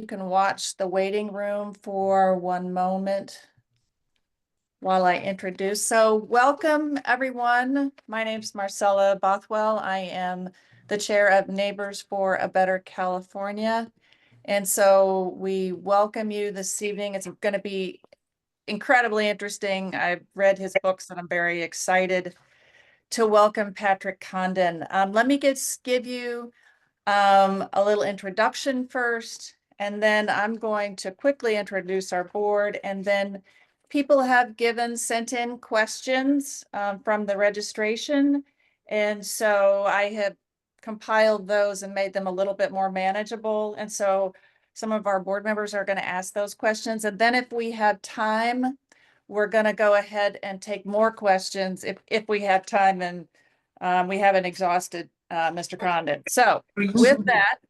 You can watch the waiting room for one moment while I introduce. So welcome, everyone. My name's Marcella Bothwell. I am the chair of Neighbors for a Better California. And so we welcome you this evening. It's going to be incredibly interesting. I've read his books and I'm very excited to welcome Patrick Condon. Let me give you a little introduction first, and then I'm going to quickly introduce our board, and then people have sent in questions from the registration, and so I have compiled those and made them a little bit more manageable, and so some of our board members are going to ask those questions, and then if we have time, we're going to go ahead and take more questions if we have time, and we haven't exhausted Mr. Condon. So with that,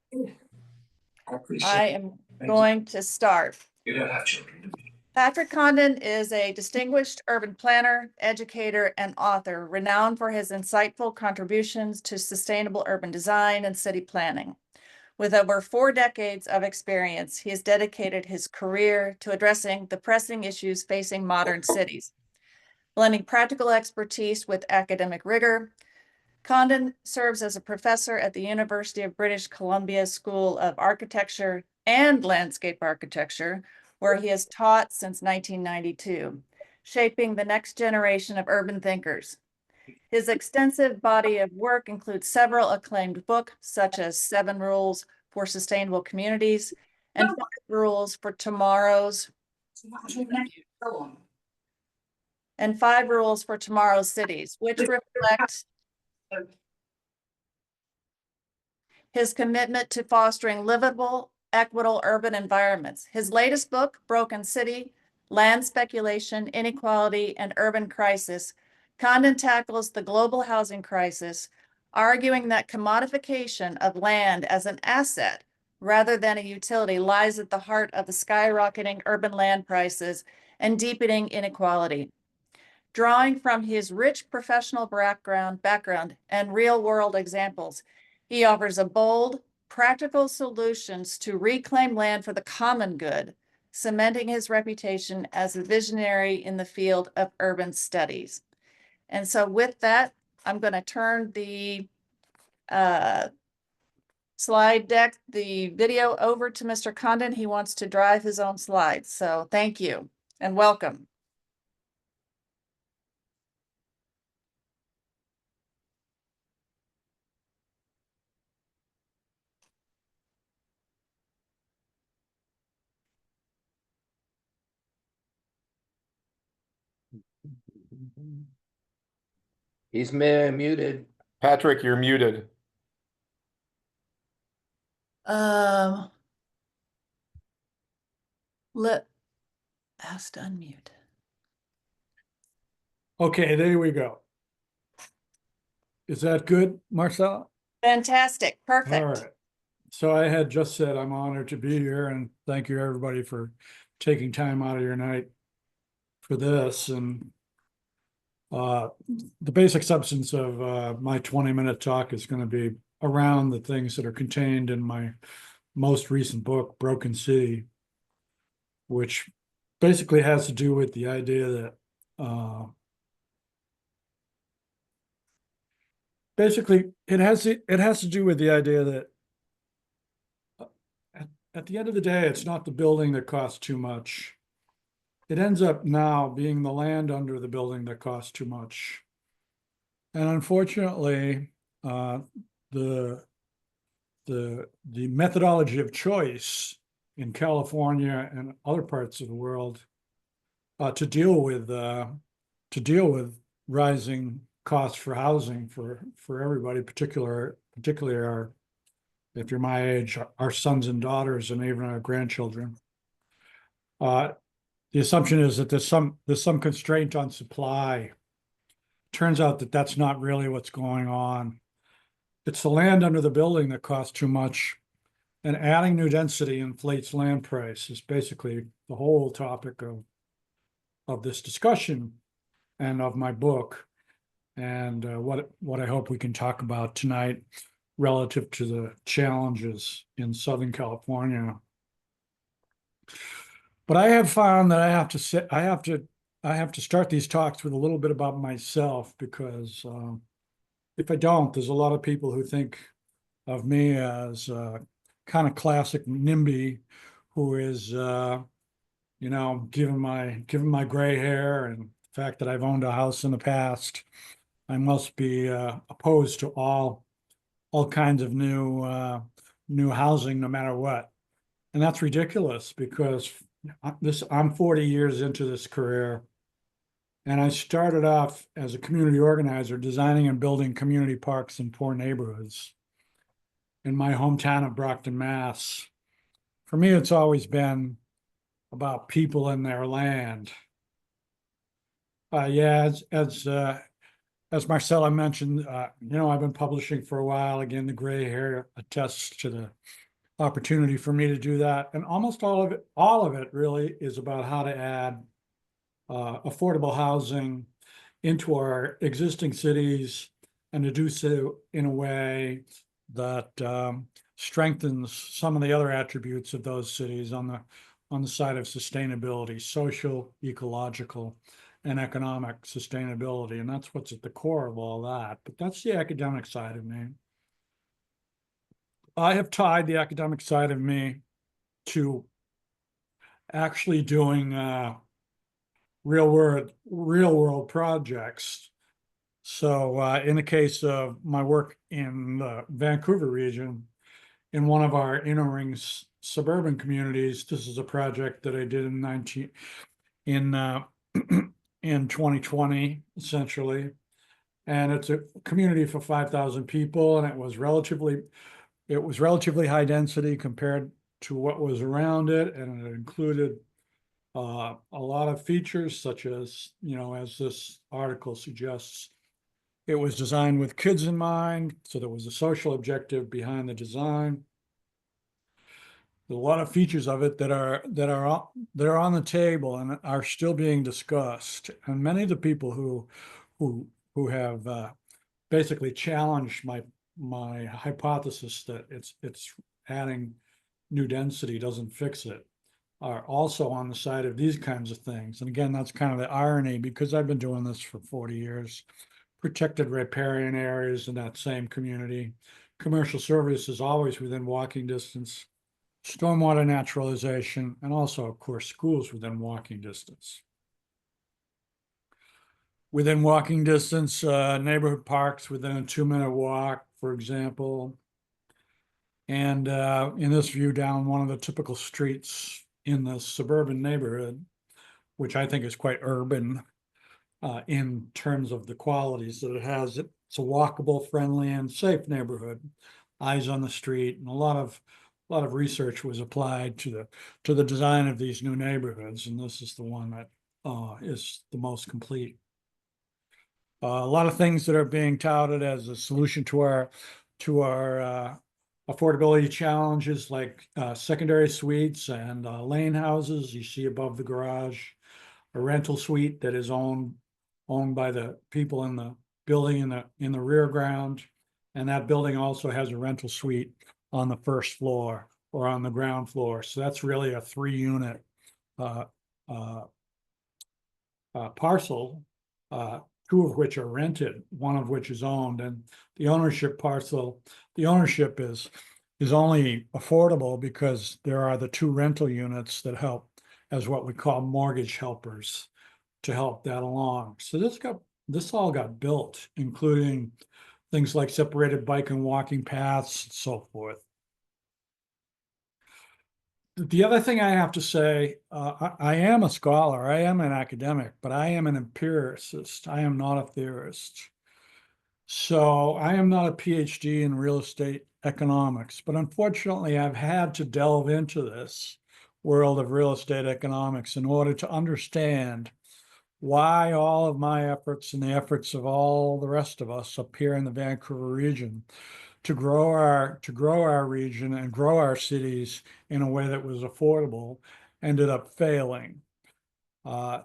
I am going to start. You don't have children, do you? Patrick Condon is a distinguished urban planner, educator, and author, renowned for his insightful contributions to sustainable urban design and city planning. With over 4 decades of experience, he has dedicated his career to addressing the pressing issues facing modern cities. Blending practical expertise with academic rigor, Condon serves as a professor at the University of British Columbia School of Architecture and Landscape Architecture, where he has taught since 1992, shaping the next generation of urban thinkers. His extensive body of work includes several acclaimed books, such as 7 Rules for Sustainable Communities and 5 Rules for Tomorrow's Cities, which reflect his commitment to fostering livable, equitable urban environments. His latest book, Broken City, Land Speculation, Inequality, and Urban Crisis, Condon tackles the global housing crisis, arguing that commodification of land as an asset rather than a utility lies at the heart of the skyrocketing urban land prices and deepening inequality. Drawing from his rich professional background and real-world examples, he offers a bold, practical solutions to reclaim land for the common good, cementing his reputation as a visionary in the field of urban studies. And so with that, I'm going to turn the slide deck, the video over to Mr. Condon. He wants to drive his own slides. So thank you and welcome. He's muted. Patrick, you're muted. Let ask to unmute. Okay, there we go. Is that good, Marcella? Fantastic. Perfect. All right. So I had just said I'm honored to be here, and thank you everybody for taking time out of your night for this. And the basic substance of my 20-minute talk is going to be around the things that are contained in my most recent book, Broken City, which basically has to do with the idea that it has to do with the idea that at the end of the day, it's not the building that costs too much. It ends up now being the land under the building that costs too much. And unfortunately, the methodology of choice in California and other parts of the world to deal with rising costs for housing for everybody, particularly our, if you're my age, our sons and daughters and even our grandchildren. The assumption is that there's some constraint on supply. Turns out that that's not really what's going on. It's the land under the building that costs too much, and adding new density inflates land price is basically the whole topic of this discussion and of my book, and what I hope we can talk about tonight relative to the challenges in Southern California But I have found that I have to start these talks with a little bit about myself, because if I don't, there's a lot of people who think of me as kind of classic NIMBY, who is given my gray hair and the fact that I've owned a house in the past, I must be opposed to all kinds of new housing, no matter what. And that's ridiculous, because I'm 40 years into this career, and I started off as a community organizer, designing and building community parks in poor neighborhoods in my hometown of Brockton, Mass. For me, it's always been about people and their land. Yeah, as Marcella mentioned, I've been publishing for a while. Again, the gray hair attests to the opportunity for me to do that. And almost all of it really is about how to add affordable housing into our existing cities, and to do so in a way that strengthens some of the other attributes of those cities on the side of sustainability, social, ecological, and economic sustainability. And that's what's at the core of all that. But that's the academic side of me. I have tied the academic side of me to actually doing real world projects. So in the case of my work in the Vancouver region, in one of our inner rings suburban communities, this is a project that I did in 2020, essentially. And it's a community for 5,000 people, and it was relatively high density compared to what was around it, and it included a lot of features, such as, as this article suggests, it was designed with kids in mind, so there was a social objective behind the design. There's a lot of features of it that are on the table and are still being discussed. And many of the people who have basically challenged my hypothesis that it's adding new density doesn't fix it, are also on the side of these kinds of things. And again, that's kind of the irony, because I've been doing this for 40 years. Protected riparian areas in that same community, commercial services always within walking distance, stormwater naturalization, and also, of course, schools within walking distance. Within walking distance, neighborhood parks within a 2-minute walk, for example. And in this view, down one of the typical streets in the suburban neighborhood, which I think is quite urban in terms of the qualities that it has. It's a walkable, friendly, and safe neighborhood. Eyes on the street, and a lot of research was applied to the design of these new neighborhoods, and this is the one that is the most complete. A lot of things that are being touted as a solution to our affordability challenges, like secondary suites and lane houses you see above the garage, a rental suite that is owned by the people in the building in the rear ground, and that building also has a rental suite on the first floor or on the ground floor. So that's really a 3-unit parcel, 2 of which are rented, 1 of which is owned. And the ownership is only affordable because there are the 2 rental units that help as what we call mortgage helpers to help that along. So this all got built, including things like separated bike and walking paths and so forth. The other thing I have to say, I am a scholar, I am an academic, but I am an empiricist. I am not a theorist. So I am not a PhD in real estate economics, but unfortunately I've had to delve into this world of real estate economics in order to understand why all of my efforts and the efforts of all the rest of us up here in the Vancouver region to grow our region and grow our cities in a way that was affordable ended up failing.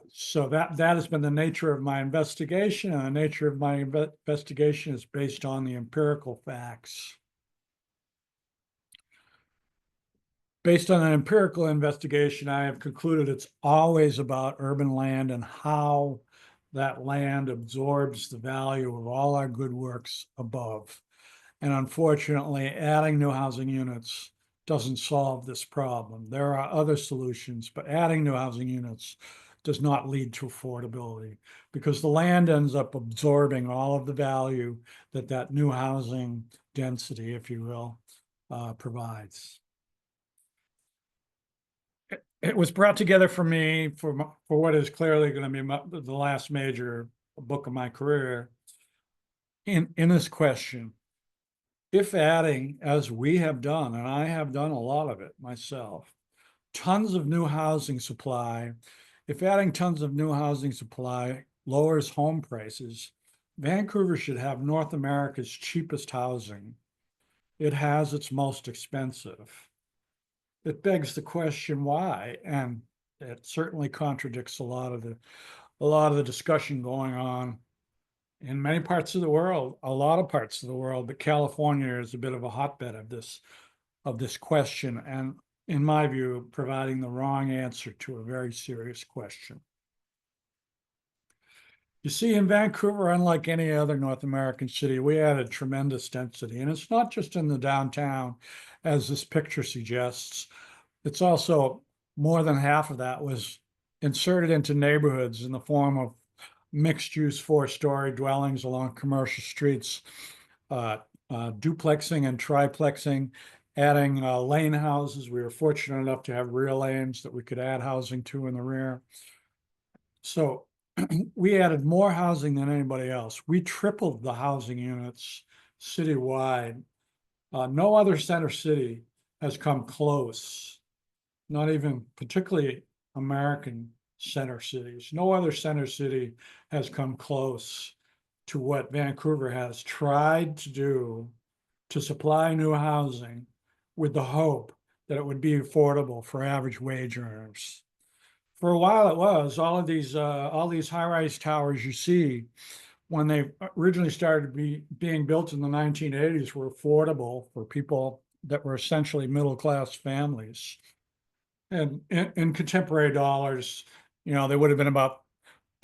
So that has been the nature of my investigation, and the nature of my investigation is based on the empirical facts. Based on an empirical investigation, I have concluded it's always about urban land and how that land absorbs the value of all our good works above. And unfortunately, adding new housing units doesn't solve this problem. There are other solutions, but adding new housing units does not lead to affordability because the land ends up absorbing all of the value that that new housing density, if you will, provides. It was brought together for me for what is clearly going to be the last major book of my career in this question. If adding, as we have done, and I have done a lot of it myself, tons of new housing supply, if adding tons of new housing supply lowers home prices, Vancouver should have North America's cheapest housing. It has its most expensive. It begs the question why, and it certainly contradicts a lot of the discussion going on in many parts of the world, a lot of parts of the world, but California is a bit of a hotbed of this question, and in my view, providing the wrong answer to a very serious question. You see, in Vancouver, unlike any other North American city, we added tremendous density, and it's not just in the downtown, as this picture suggests. It's also more than half of that was inserted into neighborhoods in the form of mixed-use 4-story dwellings along commercial streets, duplexing and triplexing, adding lane houses. We were fortunate enough to have rear lanes that we could add housing to in the rear. So we added more housing than anybody else. We tripled the housing units citywide. No other center city has come close, not even particularly American center cities. No other center city has come close to what Vancouver has tried to do to supply new housing with the hope that it would be affordable for average wage earners. For a while it was. All these high-rise towers you see, when they originally started being built in the 1980s, were affordable for people that were essentially middle-class families. And in contemporary dollars, they would have been about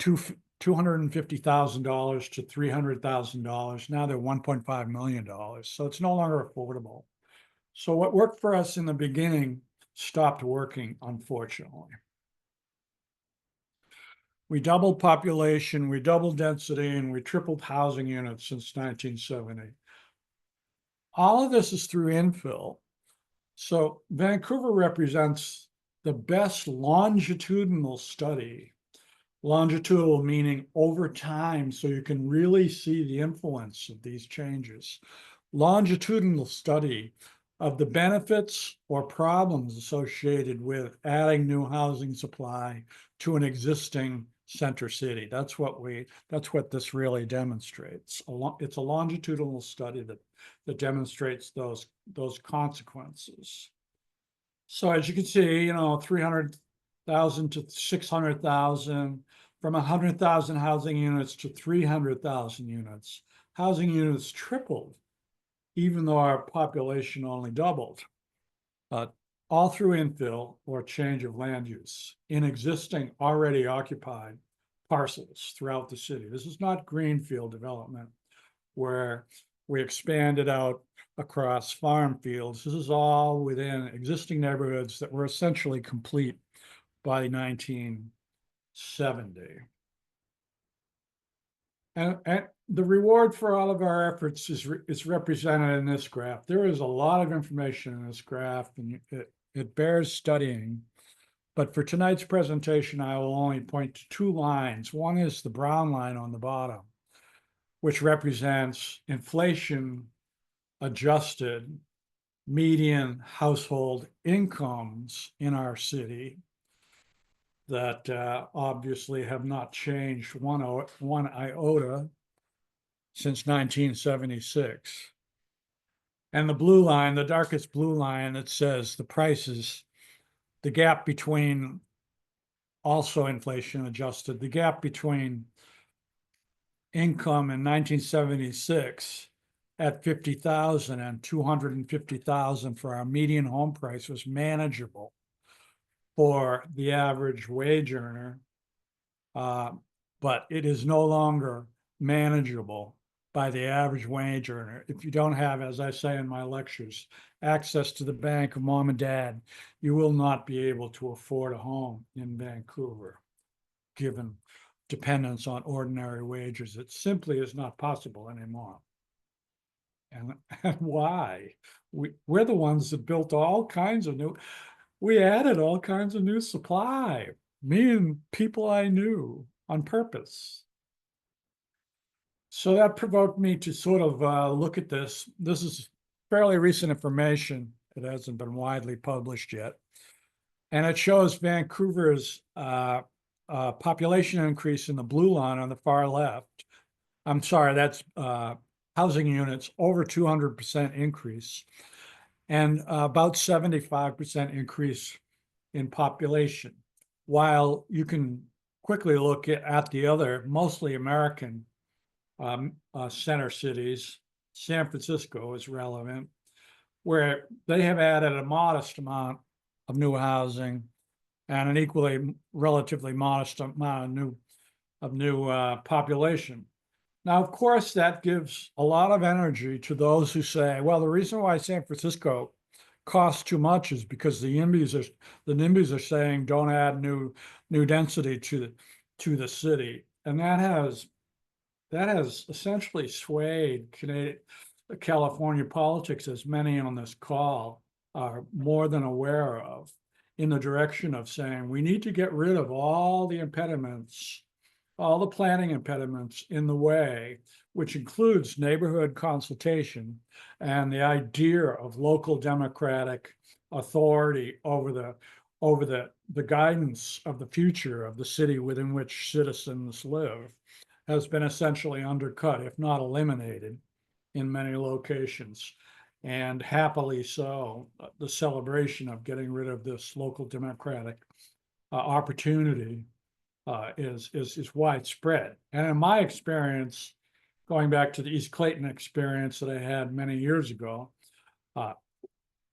$250,000 to $300,000. Now they're $1.5 million. So it's no longer affordable. So what worked for us in the beginning stopped working, unfortunately. We doubled population, we doubled density, and we tripled housing units since 1970. All of this is through infill. So Vancouver represents the best longitudinal study. Longitudinal meaning over time, so you can really see the influence of these changes. Longitudinal study of the benefits or problems associated with adding new housing supply to an existing center city. That's what this really demonstrates. It's a longitudinal study that demonstrates those consequences. So as you can see, 300,000 to 600,000, from 100,000 housing units to 300,000 units. Housing units tripled, even though our population only doubled. All through infill or change of land use in existing already occupied parcels throughout the city. This is not greenfield development where we expanded out across farm fields. This is all within existing neighborhoods that were essentially complete by 1970. And the reward for all of our efforts is represented in this graph. There is a lot of information in this graph, and it bears studying. But for tonight's presentation, I will only point to 2 lines. One is the brown line on the bottom, which represents inflation adjusted median household incomes in our city that obviously have not changed one iota since 1976. And the blue line, the darkest blue line, that says the prices, the gap between, also inflation adjusted, the gap between income in 1976 at 50,000 and 250,000 for our median home price was manageable for the average wage earner. But it is no longer manageable by the average wage earner. If you don't have, as I say in my lectures, access to the bank of mom and dad, you will not be able to afford a home in Vancouver, given dependence on ordinary wages. It simply is not possible anymore. And why? We're the ones that built all kinds of we added all kinds of new supply, me and people I knew on purpose. So that provoked me to sort of look at this. This is fairly recent information. It hasn't been widely published yet. And it shows Vancouver's population increase in the blue line on the far left. I'm sorry, that's housing units over 200% increase and about 75% increase in population. While you can quickly look at the other, mostly American center cities, San Francisco is relevant, where they have added a modest amount of new housing and an equally relatively modest amount of new population. Now, of course, that gives a lot of energy to those who say, well, the reason why San Francisco costs too much is because the NIMBYs are saying don't add new density to the city, and that has essentially swayed California politics, as many on this call are more than aware of, in the direction of saying we need to get rid of all the impediments, all the planning impediments in the way, which includes neighborhood consultation and the idea of local democratic authority over the guidance of the future of the city within which citizens live, has been essentially undercut, if not eliminated, in many locations. And happily so, the celebration of getting rid of this local democratic opportunity is widespread. And in my experience, going back to the East Clayton experience that I had many years ago,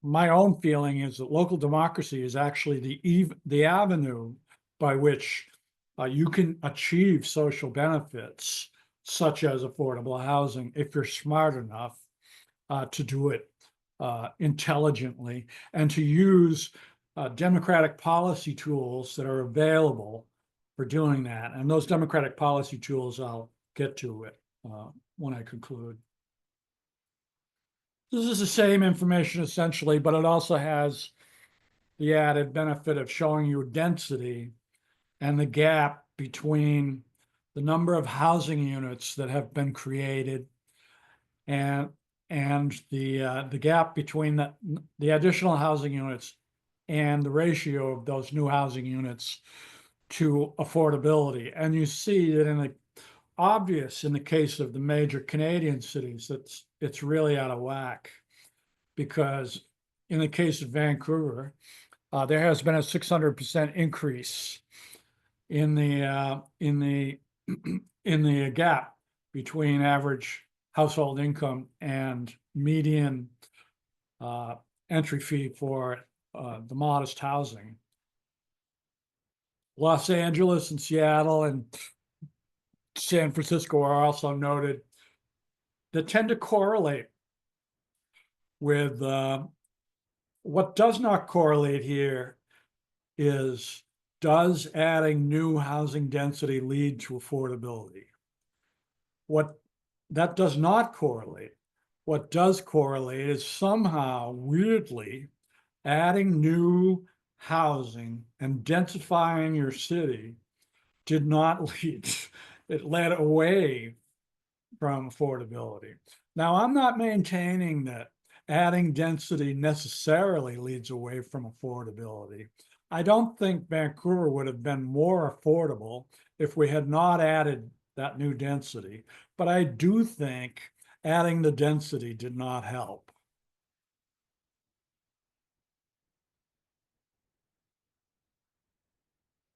my own feeling is that local democracy is actually the avenue by which you can achieve social benefits, such as affordable housing, if you're smart enough to do it intelligently and to use democratic policy tools that are available for doing that. And those democratic policy tools, I'll get to it when I conclude. This is the same information essentially, but it also has the added benefit of showing you density and the gap between the number of housing units that have been created and the gap between the additional housing units and the ratio of those new housing units to affordability. And you see that in the case of the major Canadian cities, it's really out of whack, because in the case of Vancouver, there has been a 600% increase in the gap between average household income and median entry fee for the modest housing. Los Angeles and Seattle and San Francisco are also noted that tend to correlate with what does not correlate here is, does adding new housing density lead to affordability? What that does not correlate. What does correlate is somehow, weirdly, adding new housing and densifying your city did not lead, it led away from affordability. Now, I'm not maintaining that adding density necessarily leads away from affordability. I don't think Vancouver would have been more affordable if we had not added that new density, but I do think adding the density did not help.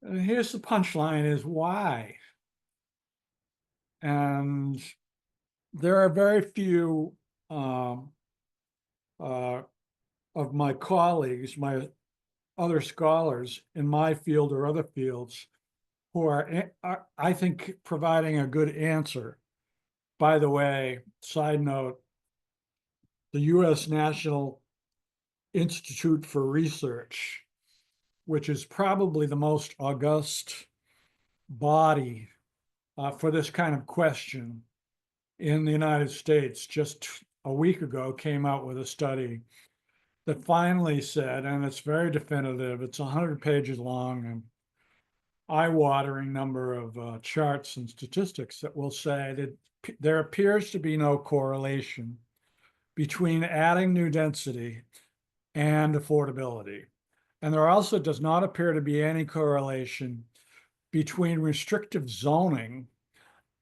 And here's the punchline is why. And there are very few um, of my colleagues, my other scholars in my field or other fields who are, I think, providing a good answer. By the way, side note, the U.S. National Institute for Research, which is probably the most august body for this kind of question in the United States, just a week ago came out with a study that finally said, and it's very definitive, it's 100 pages long and eye-watering number of charts and statistics that will say that there appears to be no correlation between adding new density and affordability. And there also does not appear to be any correlation between restrictive zoning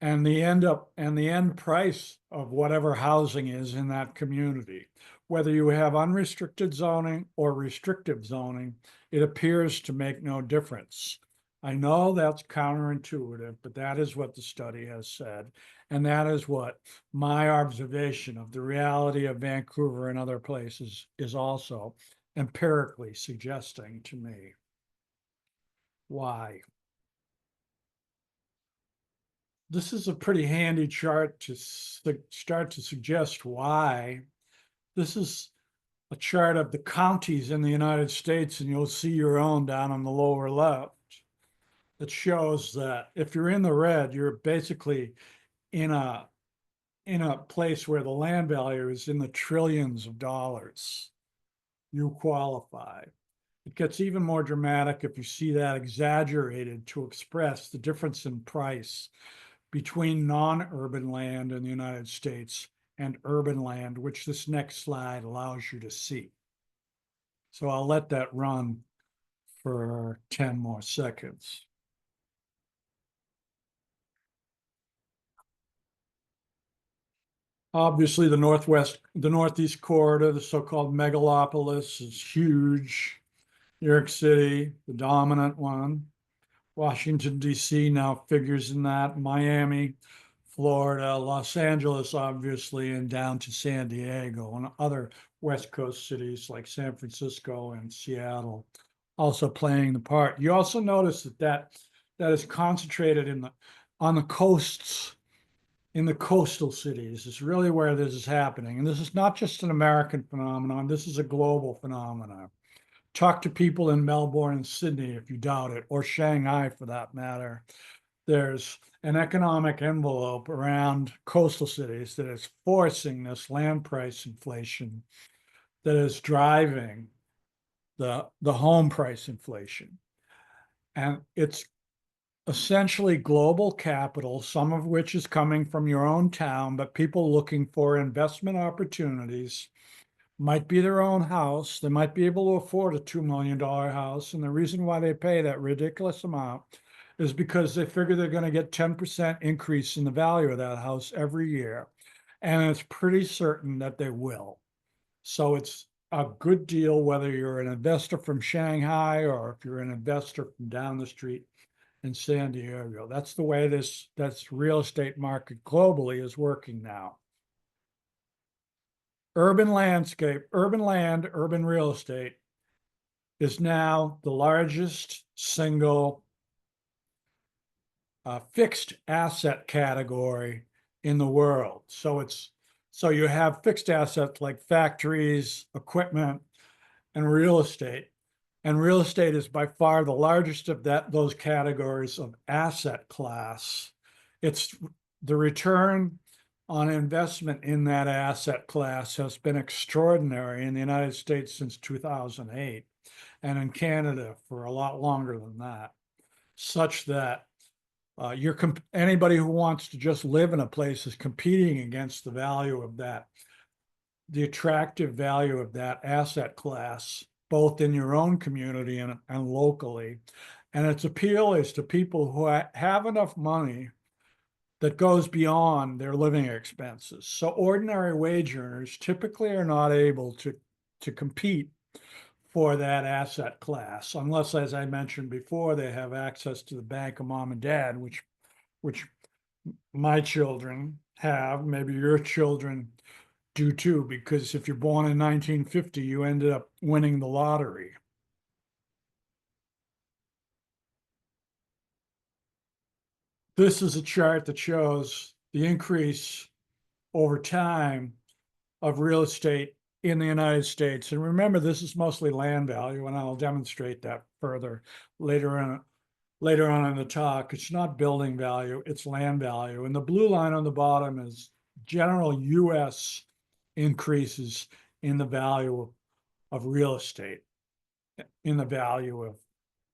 and the end price of whatever housing is in that community. Whether you have unrestricted zoning or restrictive zoning, it appears to make no difference. I know that's counterintuitive, but that is what the study has said. And that is what my observation of the reality of Vancouver and other places is also empirically suggesting to me. Why? This is a pretty handy chart to start to suggest why. This is a chart of the counties in the United States, and you'll see your own down on the lower left. It shows that if you're in the red, you're basically in a place where the land value is in the trillions of dollars. You qualify. It gets even more dramatic if you see that exaggerated to express the difference in price between non-urban land in the United States and urban land, which this next slide allows you to see. So I'll let that run for 10 more seconds. Obviously, the Northeast corridor, the so-called megalopolis, is huge. New York City, the dominant one. Washington, D.C. now figures in that. Miami, Florida, Los Angeles, obviously, and down to San Diego and other West Coast cities like San Francisco and Seattle also playing the part. You also notice that is concentrated on the coasts, in the coastal cities. Is really where this is happening. And this is not just an American phenomenon. This is a global phenomenon. Talk to people in Melbourne and Sydney if you doubt it, or Shanghai for that matter. There's an economic envelope around coastal cities that is forcing this land price inflation that is driving the home price inflation. And it's essentially global capital, some of which is coming from your own town, but people looking for investment opportunities. Might be their own house. They might be able to afford a $2 million house. And the reason why they pay that ridiculous amount is because they figure they're going to get 10% increase in the value of that house every year. And it's pretty certain that they will. So it's a good deal, whether you're an investor from Shanghai or if you're an investor from down the street in San Diego. That's the way that's real estate market globally is working now. Urban landscape, urban land, urban real estate is now the largest single fixed asset category in the world. So you have fixed assets like factories, equipment, and real estate. And real estate is by far the largest of those categories of asset class. It's the return on investment in that asset class has been extraordinary in the United States since 2008, and in Canada for a lot longer than that, such that anybody who wants to just live in a place is competing against the value of that, the attractive value of that asset class, both in your own community and locally. And its appeal is to people who have enough money that goes beyond their living expenses. So ordinary wage earners typically are not able to compete for that asset class, unless, as I mentioned before, they have access to the bank of mom and dad, which my children have, maybe your children do too, because if you're born in 1950, you ended up winning the lottery. This is a chart that shows the increase over time of real estate in the United States. And remember, this is mostly land value, and I'll demonstrate that further later on in the talk. It's not building value, it's land value. And the blue line on the bottom is general US increases in the value of real estate, in the value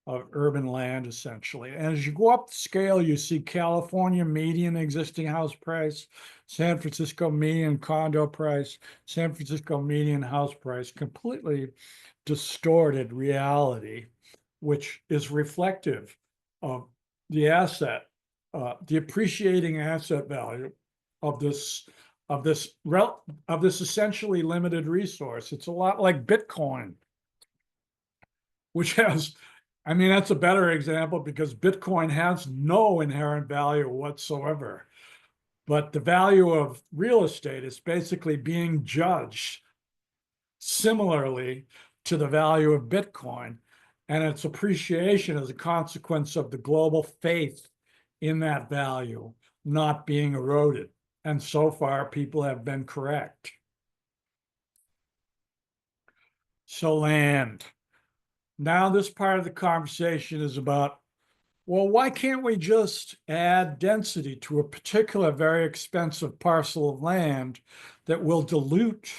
of urban land, essentially. And as you go up the scale, you see California median existing house price, San Francisco median condo price, San Francisco median house price, completely distorted reality, which is reflective of the asset, the appreciating asset value of this essentially limited resource. It's a lot like Bitcoin, which has, I mean, that's a better example because Bitcoin has no inherent value whatsoever. But the value of real estate is basically being judged similarly to the value of Bitcoin, and its appreciation is a consequence of the global faith in that value not being eroded. And so far, people have been correct. So land. Now this part of the conversation is about, well, why can't we just add density to a particular very expensive parcel of land that will dilute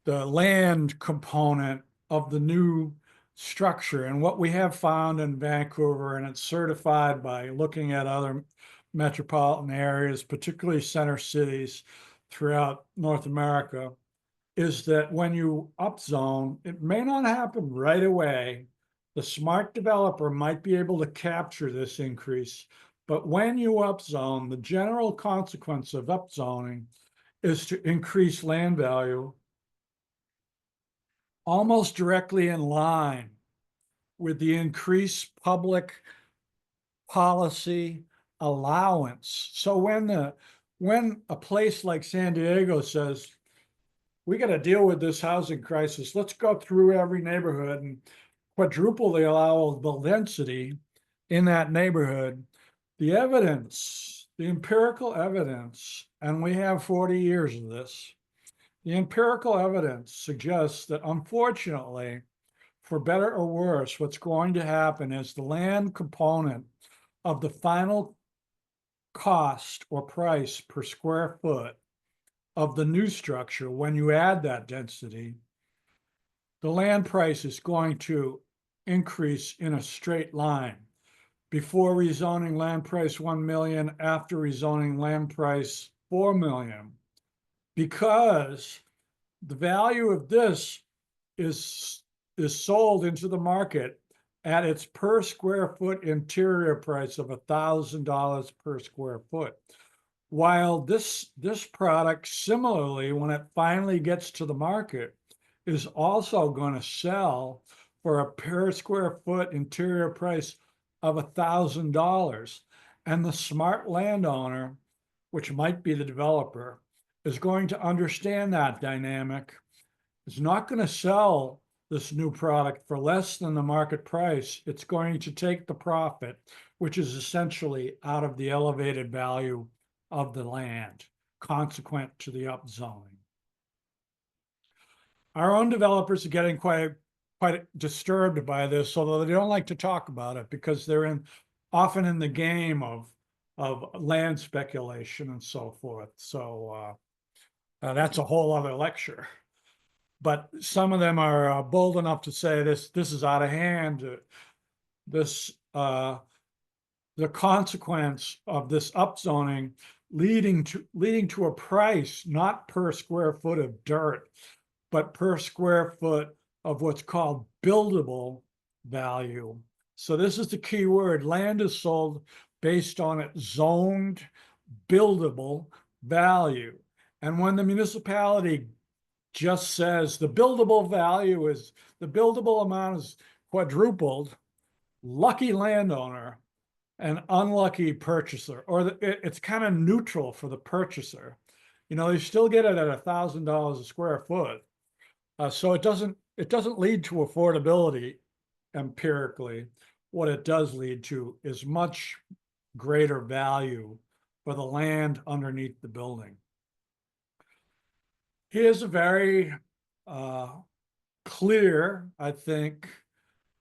the land component of the new structure? And what we have found in Vancouver, and it's certified by looking at other metropolitan areas, particularly center cities throughout North America, is that when you upzone, it may not happen right away. The smart developer might be able to capture this increase, but when you upzone, the general consequence of upzoning is to increase land value almost directly in line with the increased public policy allowance. So when a place like San Diego says, we got to deal with this housing crisis, let's go through every neighborhood and quadruple the allowable density in that neighborhood, the evidence, the empirical evidence, and we have 40 years of this, the empirical evidence suggests that, unfortunately, for better or worse, what's going to happen is the land component of the final cost or price per square foot of the new structure, when you add that density, the land price is going to increase in a straight line. Before rezoning, land price 1 million, after rezoning, land price 4 million. Because the value of this is sold into the market at its per square foot interior price of $1,000 per square foot. While this product, similarly, when it finally gets to the market, is also going to sell for a per square foot interior price of $1,000. And the smart landowner, which might be the developer, is going to understand that dynamic, is not going to sell this new product for less than the market price. It's going to take the profit, which is essentially out of the elevated value of the land, consequent to the upzoning. Our own developers are getting quite disturbed by this, although they don't like to talk about it because they're often in the game of land speculation and so forth. So that's a whole other lecture. But some of them are bold enough to say this is out of hand. The consequence of this upzoning leading to a price not per square foot of dirt, but per square foot of what's called buildable value. So this is the key word. Land is sold based on its zoned buildable value. And when the municipality just says the buildable value is, the buildable amount is quadrupled, lucky landowner and unlucky purchaser, or it's kind of neutral for the purchaser. they still get it at $1,000 a square foot. So it doesn't lead to affordability empirically. What it does lead to is much greater value for the land underneath the building. Here's a very clear, I think,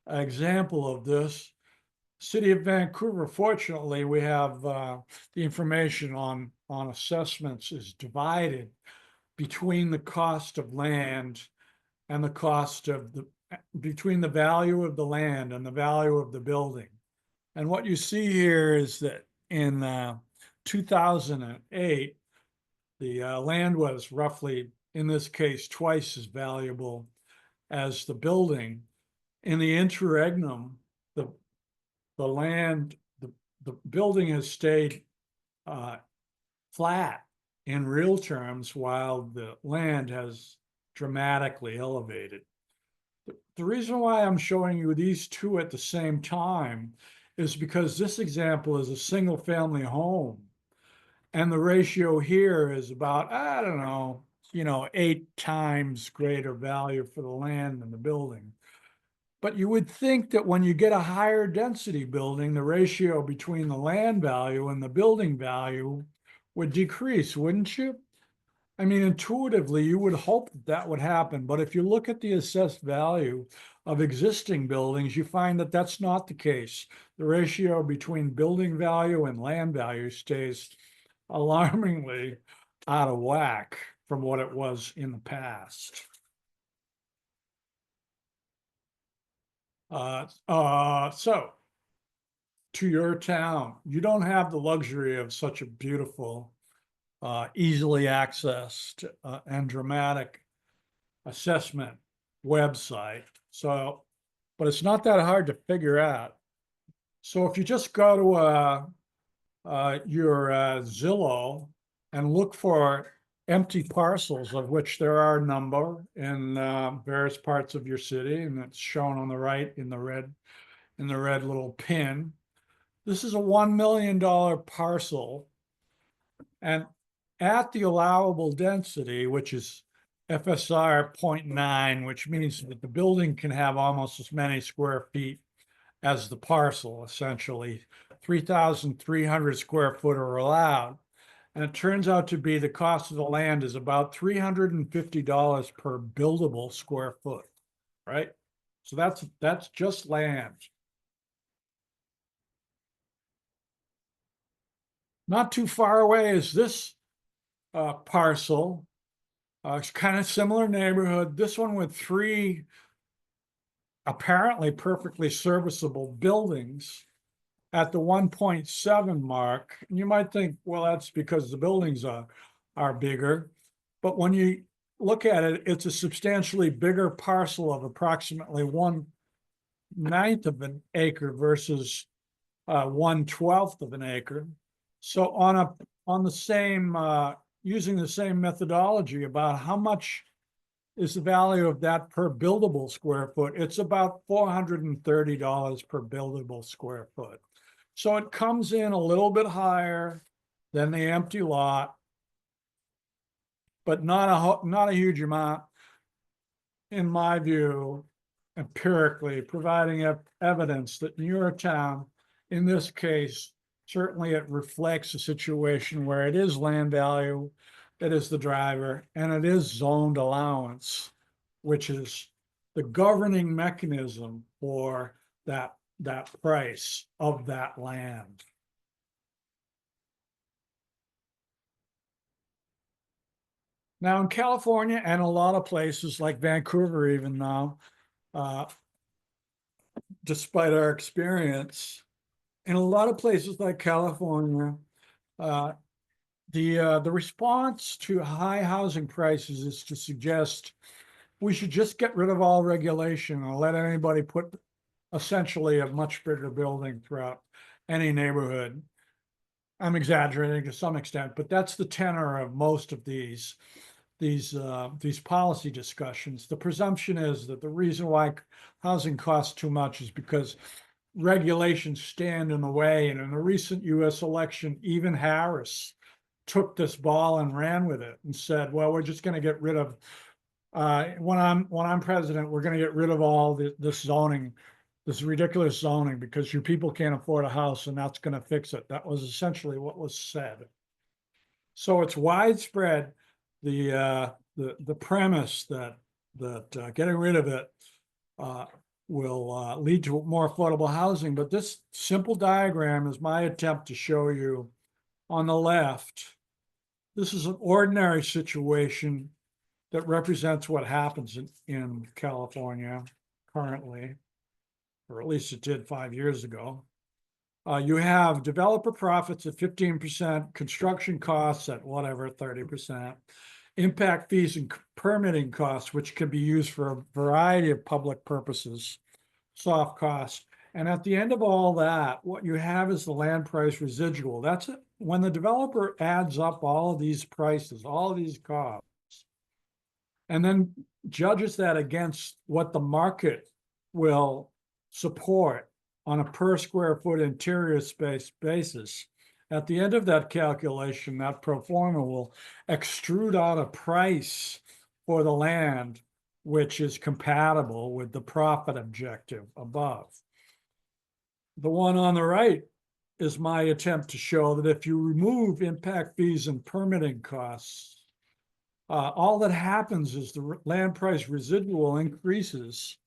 example of this. City of Vancouver, fortunately, we have the information on assessments is divided between the cost of land and the cost of between the value of the land and the value of the building. And what you see here is that in 2008, the land was roughly, in this case, twice as valuable as the building. In the interregnum, the land, the building has stayed flat in real terms, while the land has dramatically elevated. The reason why I'm showing you these two at the same time is because this example is a single family home. And the ratio here is about, I don't know, 8 times greater value for the land than the building. But you would think that when you get a higher density building, the ratio between the land value and the building value would decrease, wouldn't you? I mean, intuitively, you would hope that would happen. But if you look at the assessed value of existing buildings, you find that that's not the case. The ratio between building value and land value stays alarmingly out of whack from what it was in the past. So to your town, you don't have the luxury of such a beautiful, easily accessed and dramatic assessment website. So, but it's not that hard to figure out. So if you just go to your Zillow and look for empty parcels, of which there are a number in various parts of your city, and it's shown on the right in the red little pin. This is a $1 million parcel, and at the allowable density, which is FSR 0.9, which means that the building can have almost as many square feet as the parcel, essentially 3,300 square foot are allowed. And it turns out to be the cost of the land is about $350 per buildable square foot, right? So that's just land. Not too far away is this parcel. It's kind of similar neighborhood. This one with 3 apparently perfectly serviceable buildings at the 1.7 mark. And you might think, well, that's because the buildings are bigger. But when you look at it, it's a substantially bigger parcel of approximately 1/9 of an acre versus 1/12 of an acre. So on the same using the same methodology about how much is the value of that per buildable square foot, it's about $430 per buildable square foot. So it comes in a little bit higher than the empty lot, but not a huge amount, in my view, empirically, providing evidence that in your town, in this case, certainly it reflects a situation where it is land value, it is the driver, and it is zoned allowance, which is the governing mechanism for that price of that land. Now in California and a lot of places like Vancouver even now, despite our experience, in a lot of places like California, the response to high housing prices is to suggest we should just get rid of all regulation and let anybody put essentially a much bigger building throughout any neighborhood. I'm exaggerating to some extent, but that's the tenor of most of these policy discussions. The presumption is that the reason why housing costs too much is because regulations stand in the way. And in the recent US election, even Harris took this ball and ran with it and said, well, we're just going to get rid of, when I'm president, we're going to get rid of all this zoning, this ridiculous zoning, because you people can't afford a house and that's going to fix it. That was essentially what was said. So it's widespread, the premise that getting rid of it will lead to more affordable housing. But this simple diagram is my attempt to show you on the left. This is an ordinary situation that represents what happens in California currently, or at least it did 5 years ago. You have developer profits at 15%, construction costs at whatever, 30%, impact fees and permitting costs, which can be used for a variety of public purposes, soft costs. And at the end of all that, what you have is the land price residual. That's it. When the developer adds up all of these prices, all of these costs, and then judges that against what the market will support on a per square foot interior space basis, at the end of that calculation, that pro forma will extrude out a price for the land which is compatible with the profit objective above. The one on the right is my attempt to show that if you remove impact fees and permitting costs, all that happens is the land price residual increases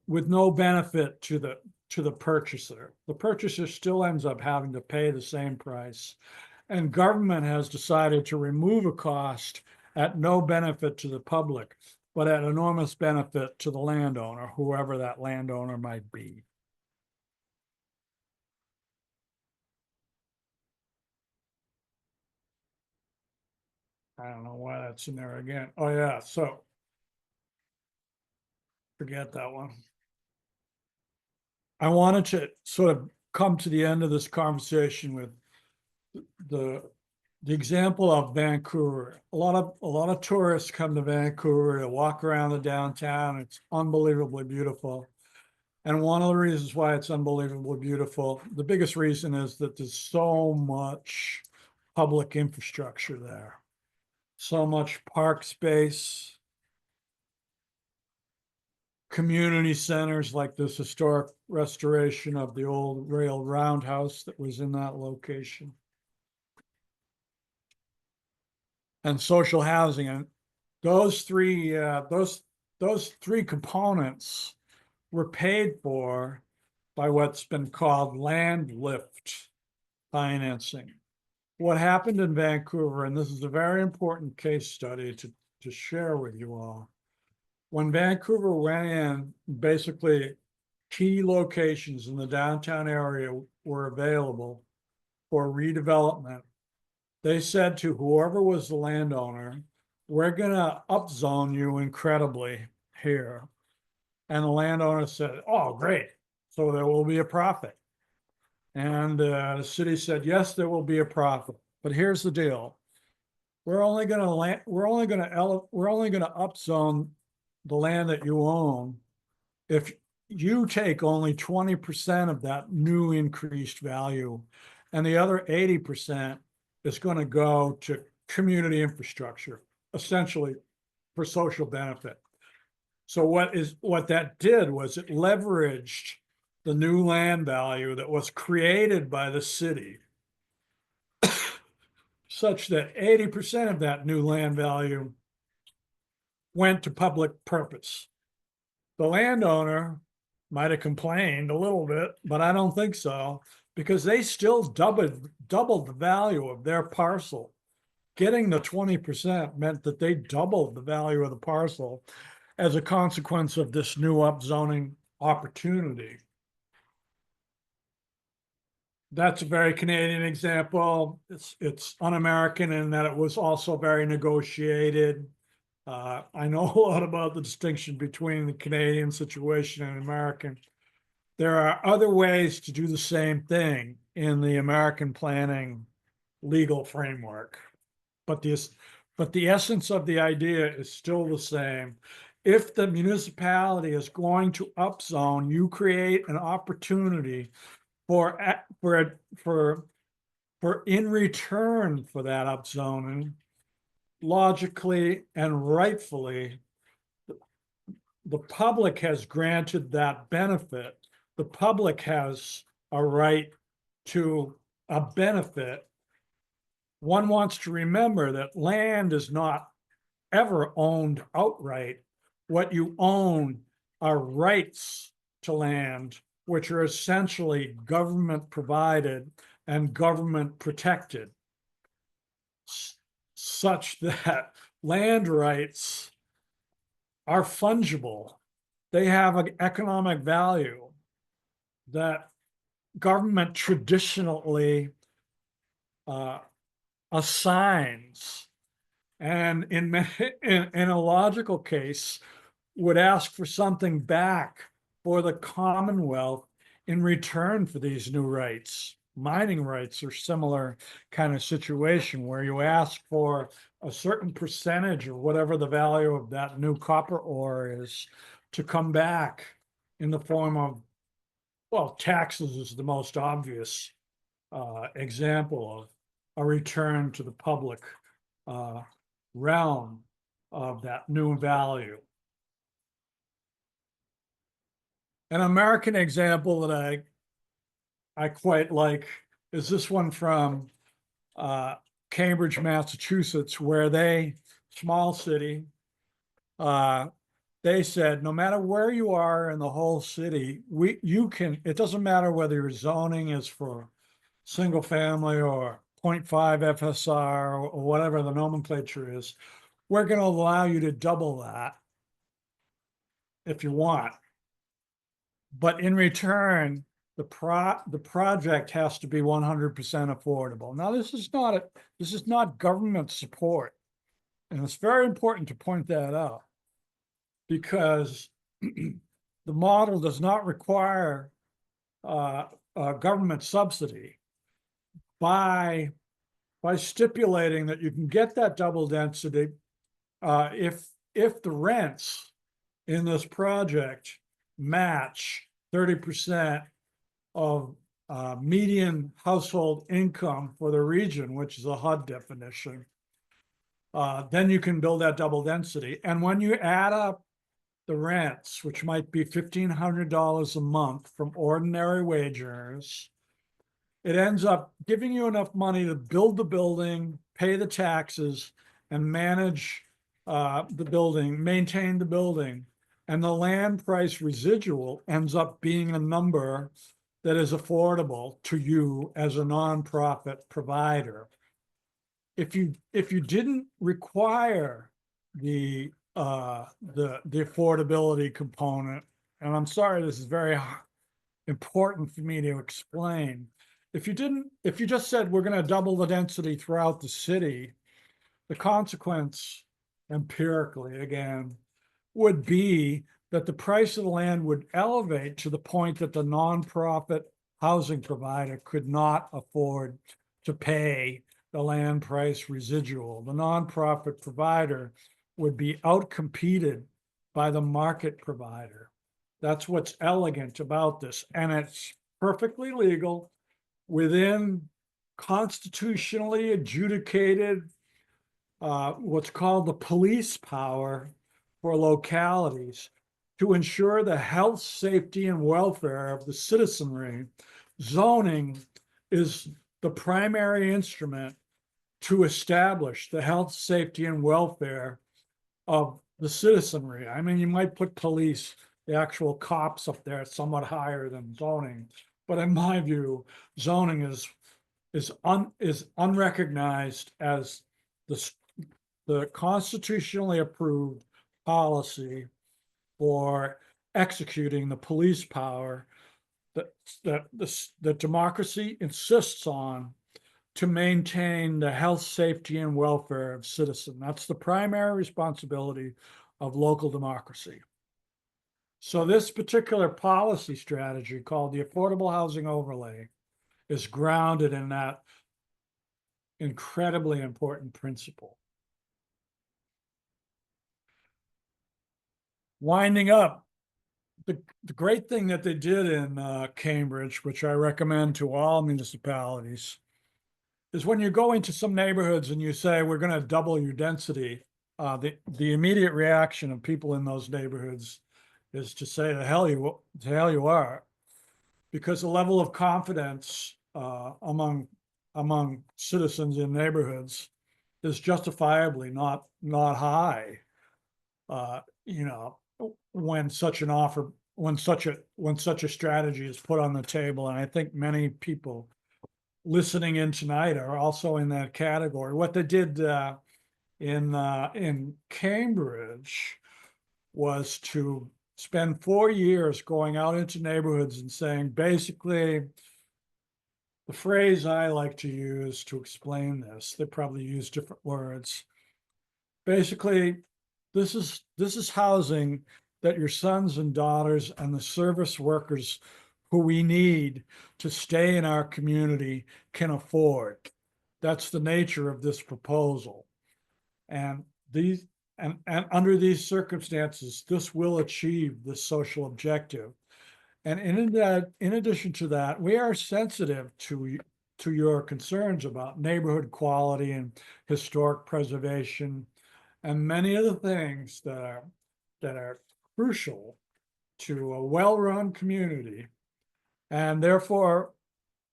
with no benefit to the purchaser. The purchaser still ends up having to pay the same price. And government has decided to remove a cost at no benefit to the public, but at enormous benefit to the landowner, whoever that landowner might be. I don't know why that's in there again. Oh yeah, so forget that one. I wanted to sort of come to the end of this conversation with the example of Vancouver. A lot of tourists come to Vancouver to walk around the downtown. It's unbelievably beautiful. And one of the reasons why it's unbelievably beautiful, the biggest reason is that there's so much public infrastructure there. So much park space, community centers like this historic restoration of the old rail roundhouse that was in that location. And social housing, and those three components were paid for by what's been called land lift financing. What happened in Vancouver, and this is a very important case study to share with you all. When Vancouver went in, basically key locations in the downtown area were available for redevelopment. They said to whoever was the landowner, we're gonna upzone you incredibly here. And the landowner said, oh, great, so there will be a profit. And the city said, yes, there will be a profit, but here's the deal. We're only gonna upzone the land that you own if you take only 20% of that new increased value, and the other 80% is going to go to community infrastructure, essentially for social benefit. So what that did was it leveraged the new land value that was created by the city such that 80% of that new land value went to public purpose. The landowner might have complained a little bit, but I don't think so, because they still doubled the value of their parcel. Getting the 20% meant that they doubled the value of the parcel as a consequence of this new upzoning opportunity. That's a very Canadian example. It's un-American in that it was also very negotiated. I know a lot about the distinction between the Canadian situation and American. There are other ways to do the same thing in the American planning legal framework, but the essence of the idea is still the same. If the municipality is going to upzone, you create an opportunity for in return for that upzoning, logically and rightfully, the public has granted that benefit. The public has a right to a benefit. One wants to remember that land is not ever owned outright. What you own are rights to land, which are essentially government provided and government protected, such that land rights are fungible. They have an economic value that government traditionally assigns, and in a logical case would ask for something back for the Commonwealth in return for these new rights. Mining rights are similar kind of situation where you ask for a certain percentage of whatever the value of that new copper ore is to come back in the form of, well, taxes is the most obvious example of a return to the public realm of that new value. An American example that I quite like is this one from Cambridge, Massachusetts, where small city, they said, no matter where you are in the whole city, it doesn't matter whether your zoning is for single family or 0.5 FSR or whatever the nomenclature is, we're going to allow you to double that if you want. But in return, the project has to be 100% affordable. Now, this is not government support. And it's very important to point that out, because the model does not require a government subsidy. By stipulating that you can get that double density if the rents in this project match 30% of median household income for the region, which is a HUD definition, then you can build that double density. And when you add up the rents, which might be $1,500 a month from ordinary wage earners, it ends up giving you enough money to build the building, pay the taxes, and manage the building, maintain the building. And the land price residual ends up being a number that is affordable to you as a nonprofit provider. If you didn't require the affordability component, and I'm sorry, this is very important for me to explain. If you just said we're going to double the density throughout the city, the consequence empirically, again, would be that the price of the land would elevate to the point that the nonprofit housing provider could not afford to pay the land price residual. The nonprofit provider would be outcompeted by the market provider. That's what's elegant about this. And it's perfectly legal within constitutionally adjudicated what's called the police power for localities to ensure the health, safety, and welfare of the citizenry. Zoning is the primary instrument to establish the health, safety, and welfare of the citizenry. I mean, you might put police, the actual cops up there, somewhat higher than zoning. But in my view, zoning is unrecognized as the constitutionally approved policy for executing the police power that democracy insists on to maintain the health, safety, and welfare of citizens. That's the primary responsibility of local democracy. So this particular policy strategy, called the Affordable Housing Overlay, is grounded in that incredibly important principle. Winding up, the great thing that they did in Cambridge, which I recommend to all municipalities, is when you go into some neighborhoods and you say, we're gonna double your density, the immediate reaction of people in those neighborhoods is to say, the hell you are. Because the level of confidence among citizens in neighborhoods is justifiably not high. You know, when such a strategy is put on the table, and I think many people listening in tonight are also in that category. What they did in Cambridge was to spend 4 years going out into neighborhoods and saying, basically, the phrase I like to use to explain this, they probably use different words. Basically, this is housing that your sons and daughters and the service workers who we need to stay in our community can afford. That's the nature of this proposal. And under these circumstances, this will achieve the social objective. And in addition to that, we are sensitive to your concerns about neighborhood quality and historic preservation, and many of the things that are crucial to a well-run community. And therefore,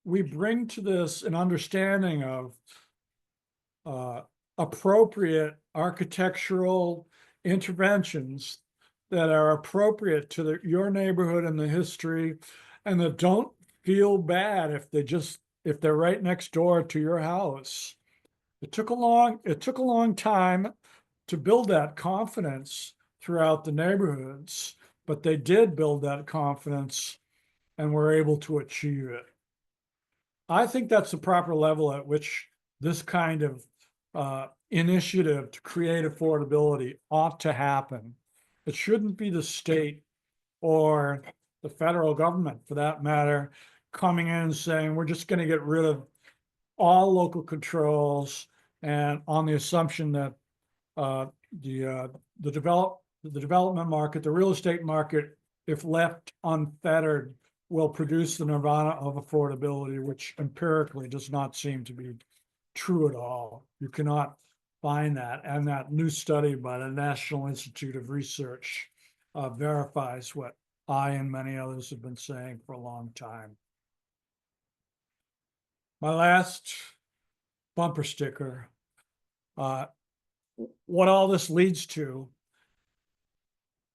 we bring to this an understanding of appropriate architectural interventions that are appropriate to your neighborhood and the history, and that don't feel bad if they're right next door to your house. It took a long time to build that confidence throughout the neighborhoods, but they did build that confidence and were able to achieve it. I think that's the proper level at which this kind of initiative to create affordability ought to happen. It shouldn't be the state or the federal government, for that matter, coming in and saying, we're just going to get rid of all local controls, and on the assumption that the development market, the real estate market, if left unfettered, will produce the nirvana of affordability, which empirically does not seem to be true at all. You cannot find that. And that new study by the National Institute of Research verifies what I and many others have been saying for a long time. My last bumper sticker, what all this leads to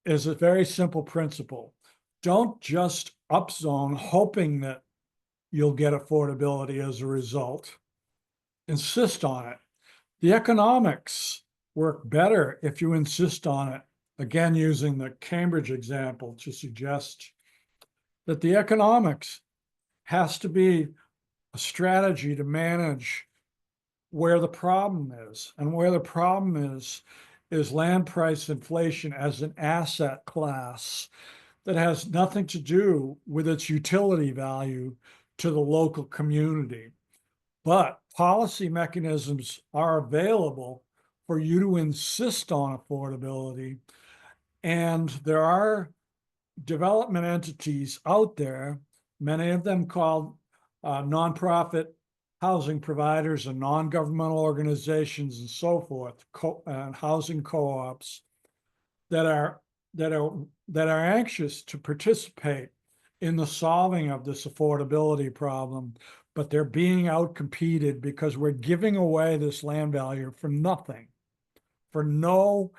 is a very simple principle. Don't just upzone hoping that you'll get affordability as a result. Insist on it. The economics work better if you insist on it. Again, using the Cambridge example to suggest that the economics has to be a strategy to manage where the problem is. And where the problem is land price inflation as an asset class that has nothing to do with its utility value to the local community. But policy mechanisms are available for you to insist on affordability. And there are development entities out there, many of them called nonprofit housing providers and non-governmental organizations and so forth, and housing co-ops that are anxious to participate in the solving of this affordability problem, but they're being outcompeted because we're giving away this land value for nothing, for no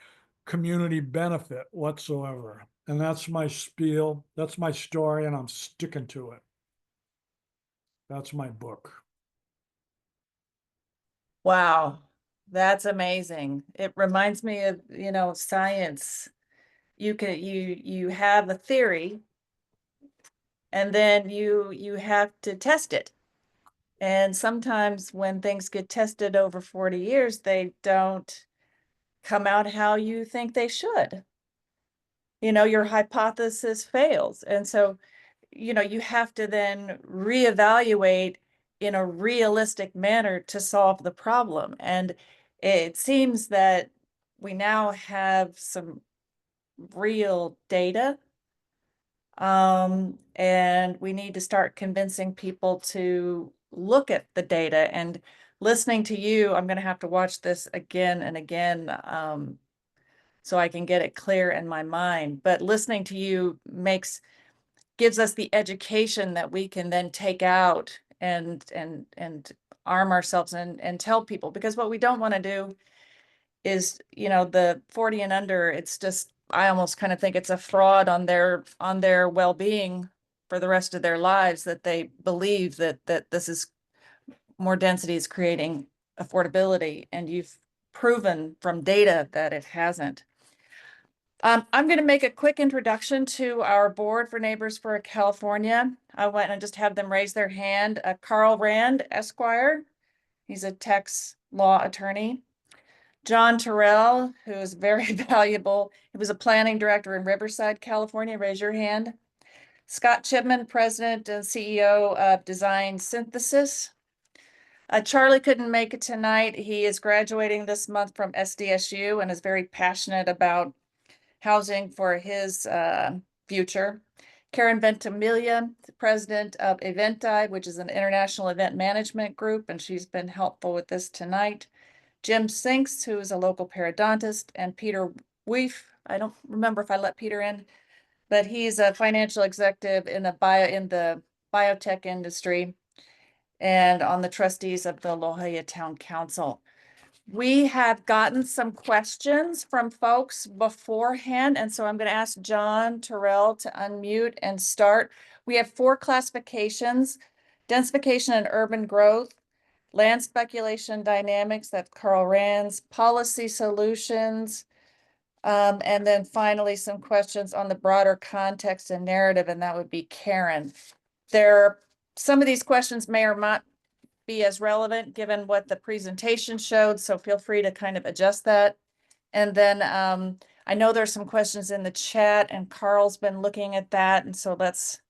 community benefit whatsoever. And that's my spiel, that's my story, and I'm sticking to it. That's my book. Wow, that's amazing. It reminds me of, science. You have a theory, and then you have to test it. And sometimes when things get tested over 40 years, they don't come out how you think they should. Your hypothesis fails. And so, you have to then reevaluate in a realistic manner to solve the problem. And it seems that we now have some real data, and we need to start convincing people to look at the data and listening to you, I'm going to have to watch this again and again, so I can get it clear in my mind. But listening to you gives us the education that we can then take out and arm ourselves and tell people, because what we don't want to do is, the 40 and under, it's just, I almost kind of think it's a fraud on their well-being for the rest of their lives, that they believe that this is more density is creating affordability, and you've proven from data that it hasn't. I'm going to make a quick introduction to our board for Neighbors for California. I went and just have them raise their hand. Carl Rand, Esquire. He's a tax law attorney. John Terrell, who is very valuable. He was a planning director in Riverside, California. Raise your hand. Scott Chipman, president and CEO of Design Synthesis. Charlie couldn't make it tonight. He is graduating this month from SDSU and is very passionate about housing for his future. Karen Ventimiglia, president of Eventi, which is an international event management group, and she's been helpful with this tonight. Jim Sinks, who is a local periodontist, and Peter Weef. I don't remember if I let Peter in, but he's a financial executive in the biotech industry and on the trustees of the La Jolla Town Council. We have gotten some questions from folks beforehand, and so I'm going to ask John Terrell to unmute and start. We have 4 classifications: densification and urban growth, land speculation dynamics, that's Carl Rand's, policy solutions, and then finally some questions on the broader context and narrative, and that would be Karen. Some of these questions may or not be as relevant given what the presentation showed, so feel free to kind of adjust that. And then I know there's some questions in the chat, and Carl's been looking at that, and so let's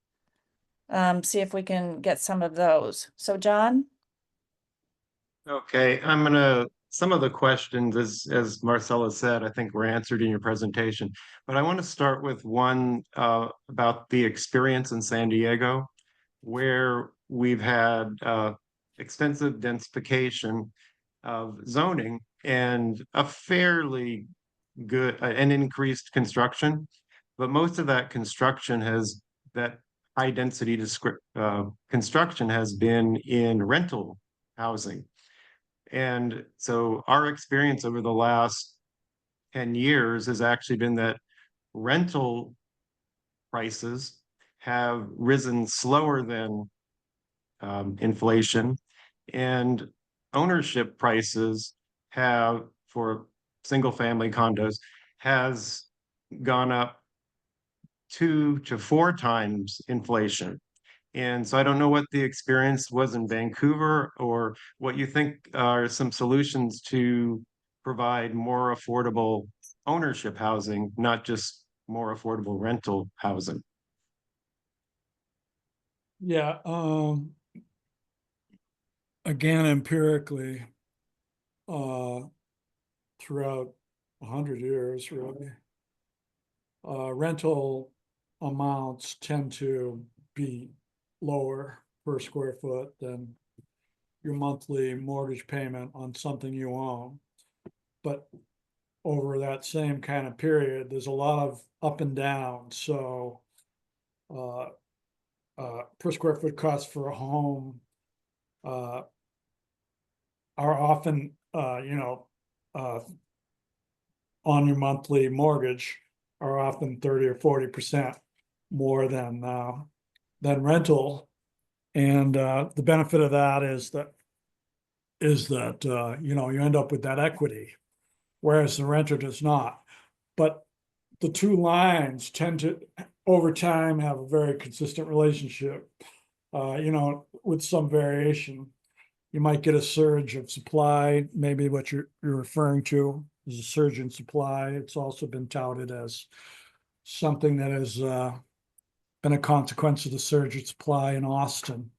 see if we can get some of those. So John? Okay, some of the questions, as Marcella said, I think were answered in your presentation, but I want to start with one about the experience in San Diego, where we've had extensive densification of zoning and a fairly good and increased construction, but most of that construction that high density construction has been in rental housing. And so our experience over the last 10 years has actually been that rental prices have risen slower than inflation, and ownership prices for single family condos has gone up 2 to 4 times inflation. And so I don't know what the experience was in Vancouver, or what you think are some solutions to provide more affordable ownership housing, not just more affordable rental housing. Yeah, again, empirically, throughout 100 years, really, rental amounts tend to be lower per square foot than your monthly mortgage payment on something you own. But over that same kind of period, there's a lot of up and down. So per square foot costs for a home are often, on your monthly mortgage, are often 30 or 40% more than rental. And the benefit of that is that you end up with that equity, whereas the renter does not. But the two lines tend to, over time, have a very consistent relationship, with some variation. You might get a surge of supply, maybe what you're referring to is a surge in supply. It's also been touted as something that has been a consequence of the surge in supply in Austin.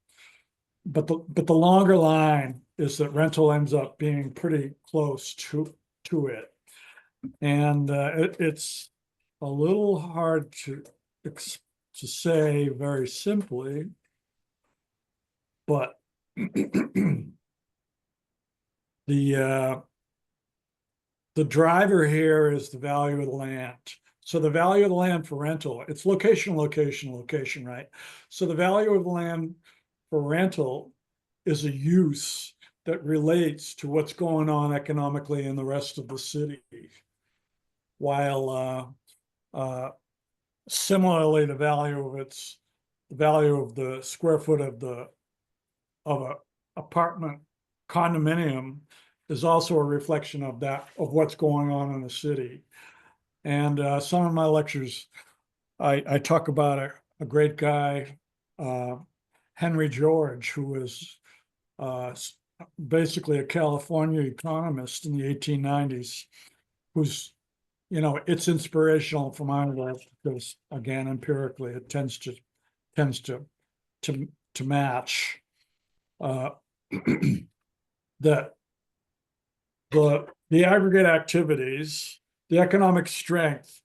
But the longer line is that rental ends up being pretty close to it. And it's a little hard to say very simply, but The driver here is the value of the land. So the value of the land for rental, it's location, location, location, right? So the value of the land for rental is a use that relates to what's going on economically in the rest of the city. While similarly, the value of the square foot of a apartment condominium is also a reflection of what's going on in the city. And some of my lectures, I talk about a great guy, Henry George, who was basically a California economist in the 1890s, who's, it's inspirational for my work because, again, empirically, it tends to match that the aggregate activities, the economic strength,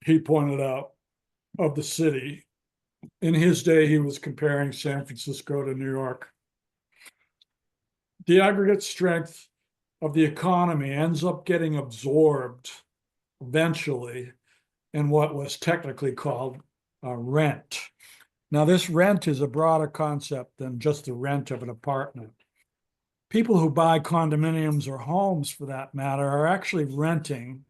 he pointed out, of the city. In his day, he was comparing San Francisco to New York. The aggregate strength of the economy ends up getting absorbed eventually in what was technically called rent. Now, this rent is a broader concept than just the rent of an apartment. People who buy condominiums or homes, for that matter, are actually renting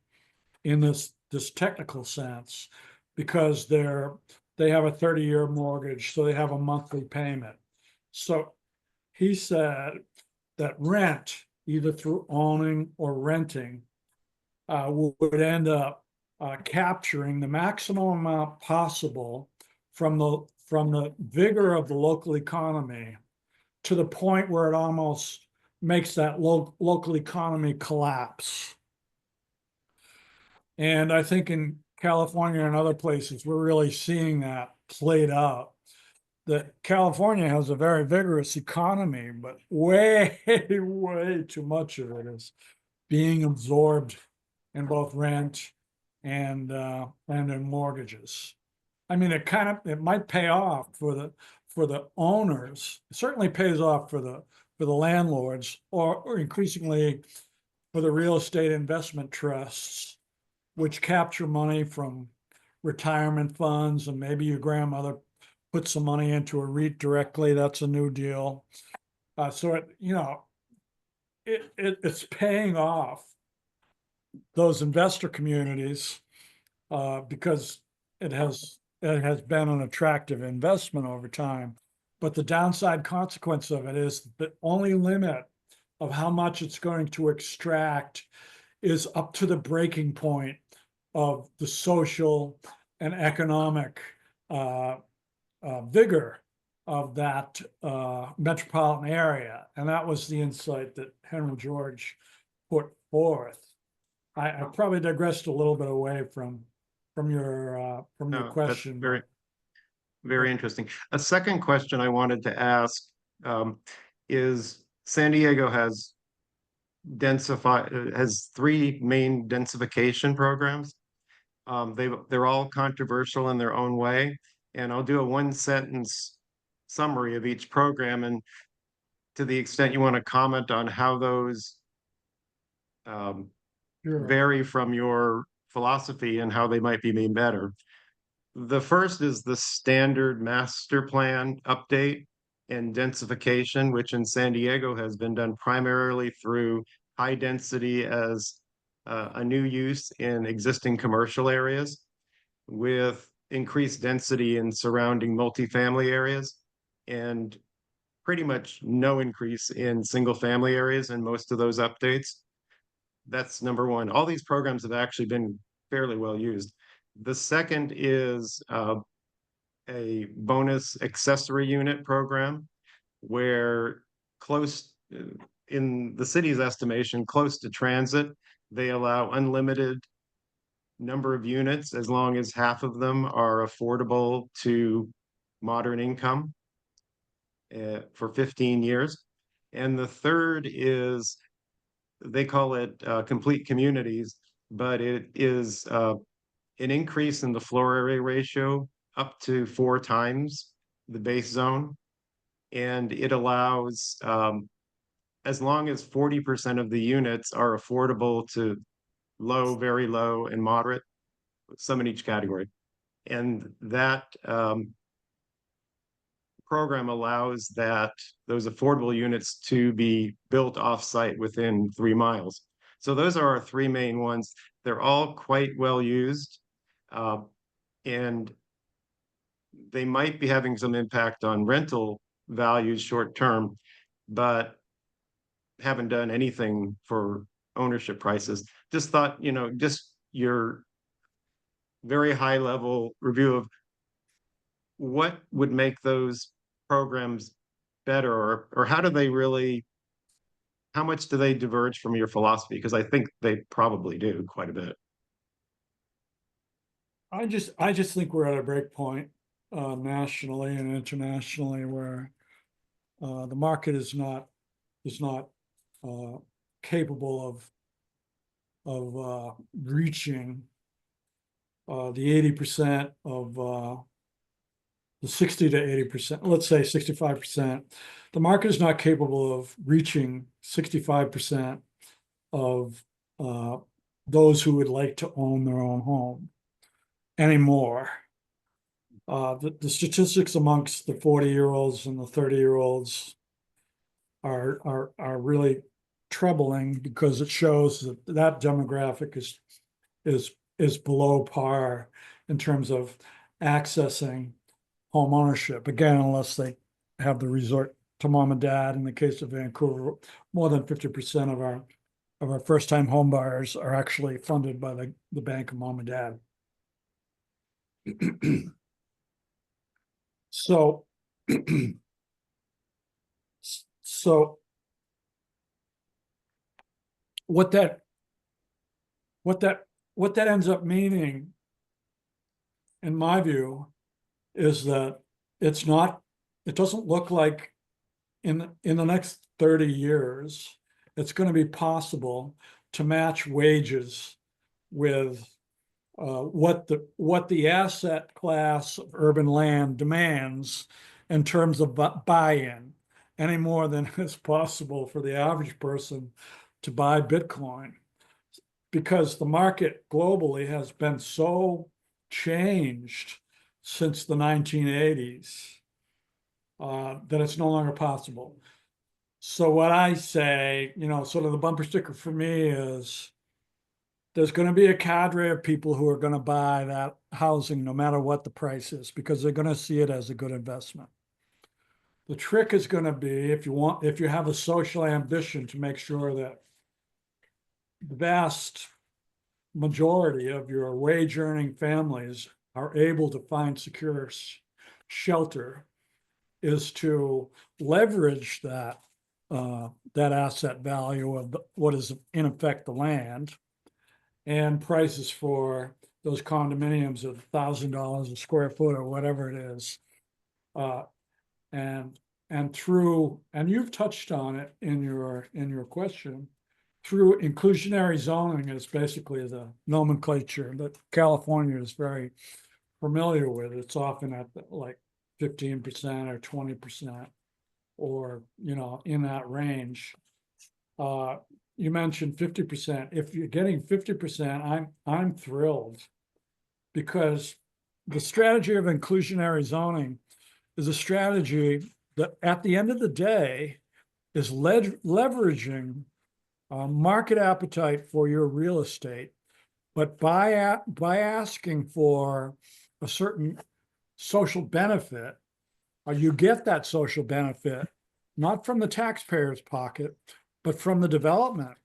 in this technical sense because they have a 30-year mortgage, so they have a monthly payment. So he said that rent, either through owning or renting, would end up capturing the maximum amount possible from the vigor of the local economy to the point where it almost makes that local economy collapse. And I think in California and other places, we're really seeing that played out. That California has a very vigorous economy, but way, way too much of it is being absorbed in both rent and in mortgages. I mean, it might pay off for the owners. It certainly pays off for the landlords, or increasingly for the real estate investment trusts, which capture money from retirement funds, and maybe your grandmother put some money into a REIT directly. That's a new deal. So it's paying off those investor communities because it has been an attractive investment over time. But the downside consequence of it is the only limit of how much it's going to extract is up to the breaking point of the social and economic vigor of that metropolitan area. And that was the insight that Henry George put forth. I probably digressed a little bit away from your question. That's very, very interesting. A second question I wanted to ask is San Diego has three main densification programs. They're all controversial in their own way, and I'll do a one-sentence summary of each program, and to the extent you want to comment on how those Sure. vary from your philosophy and how they might be made better. The first is the standard master plan update and densification, which in San Diego has been done primarily through high density as a new use in existing commercial areas, with increased density in surrounding multifamily areas, and pretty much no increase in single family areas in most of those updates. That's number one. All these programs have actually been fairly well used. The second is a bonus accessory unit program where in the city's estimation, close to transit, they allow unlimited number of units as long as half of them are affordable to moderate income for 15 years. And the third is, they call it complete communities, but it is an increase in the floor area ratio up to 4 times the base zone. And it allows as long as 40% of the units are affordable to low, very low, and moderate, some in each category. And that program allows those affordable units to be built off-site within 3 miles. So those are our 3 main ones. They're all quite well used. And they might be having some impact on rental values short term, but haven't done anything for ownership prices. Just thought, just your very high level review of what would make those programs better, or how much do they diverge from your philosophy? Because I think they probably do quite a bit. I just think we're at a break point nationally and internationally where the market is not capable of reaching the 80% of the 60 to 80%, let's say 65%. The market is not capable of reaching 65% of those who would like to own their own home anymore. The statistics amongst the 40-year-olds and the 30-year-olds are really troubling, because it shows that demographic is below par in terms of accessing home ownership. Again, unless they have the resort to mom and dad. In the case of Vancouver, more than 50% of our first-time home buyers are actually funded by the bank of mom and dad. So, what that ends up meaning, in my view, is that it doesn't look like in the next 30 years, it's going to be possible to match wages with what the asset class of urban land demands in terms of buy-in, any more than is possible for the average person to buy Bitcoin, because the market globally has been so changed since the 1980s that it's no longer possible. So what I say, sort of the bumper sticker for me is, there's going to be a cadre of people who are going to buy that housing no matter what the price is, because they're going to see it as a good investment. The trick is going to be, if you have a social ambition to make sure that the vast majority of your wage earning families are able to find secure shelter, is to leverage that asset value of what is in effect the land, and prices for those condominiums of $1,000 a square foot or whatever it is. And you've touched on it in your question, through inclusionary zoning is basically the nomenclature that California is very familiar with. It's often at like 15% or 20%, or in that range. You mentioned 50%. If you're getting 50%, I'm thrilled, because the strategy of inclusionary zoning is a strategy that at the end of the day is leveraging market appetite for your real estate, but by asking for a certain social benefit, you get that social benefit not from the taxpayer's pocket, but from the development.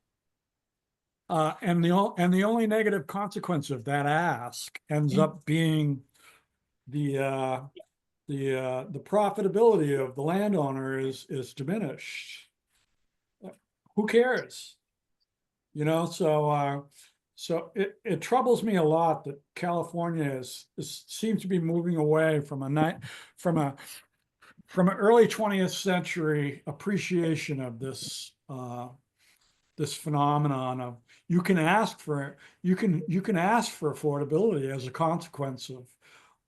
And the only negative consequence of that ask ends up being the profitability of the landowner is diminished. Who cares? So it troubles me a lot that California seems to be moving away from an early 20th century appreciation of this phenomenon of you can ask for affordability as a consequence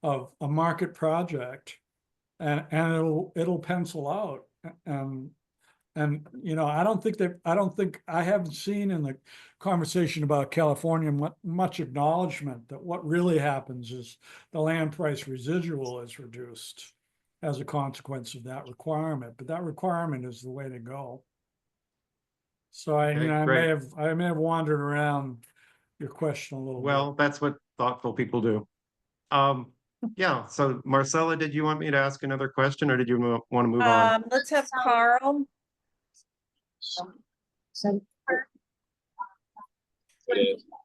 of a market project, and it'll pencil out, and And, I don't think I haven't seen in the conversation about California much acknowledgement that what really happens is the land price residual is reduced as a consequence of that requirement, but that requirement is the way to go. So Okay, I great. may have wandered around your question a little bit. Well, that's what thoughtful people do. Yeah, so Marcella, did you want me to ask another question or did you want to move on? Let's have Carl.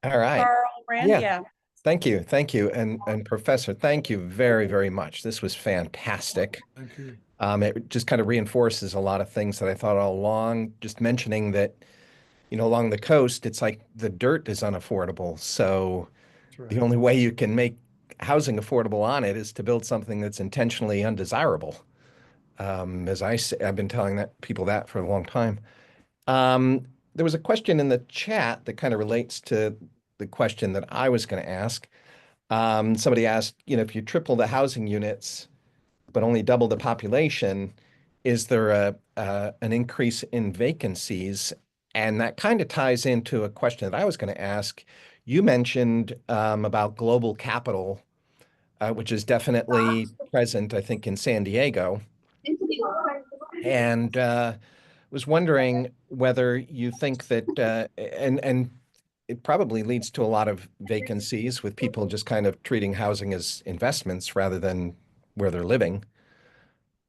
All right. Carl Rand, Yeah. yeah. Thank you. Thank you. And Professor, thank you very, very much. This was fantastic. Thank you. It just kind of reinforces a lot of things that I thought all along, just mentioning that, along the coast, it's like the dirt is unaffordable. So That's right. the only way you can make housing affordable on it is to build something that's intentionally undesirable. As I've been telling people that for a long time. There was a question in the chat that kind of relates to the question that I was going to ask. Somebody asked, if you triple the housing units, but only double the population, is there an increase in vacancies? And that kind of ties into a question that I was going to ask. You mentioned about global capital, which is definitely present, I think, in San Diego. And was wondering whether you think that, and it probably leads to a lot of vacancies with people just kind of treating housing as investments rather than where they're living.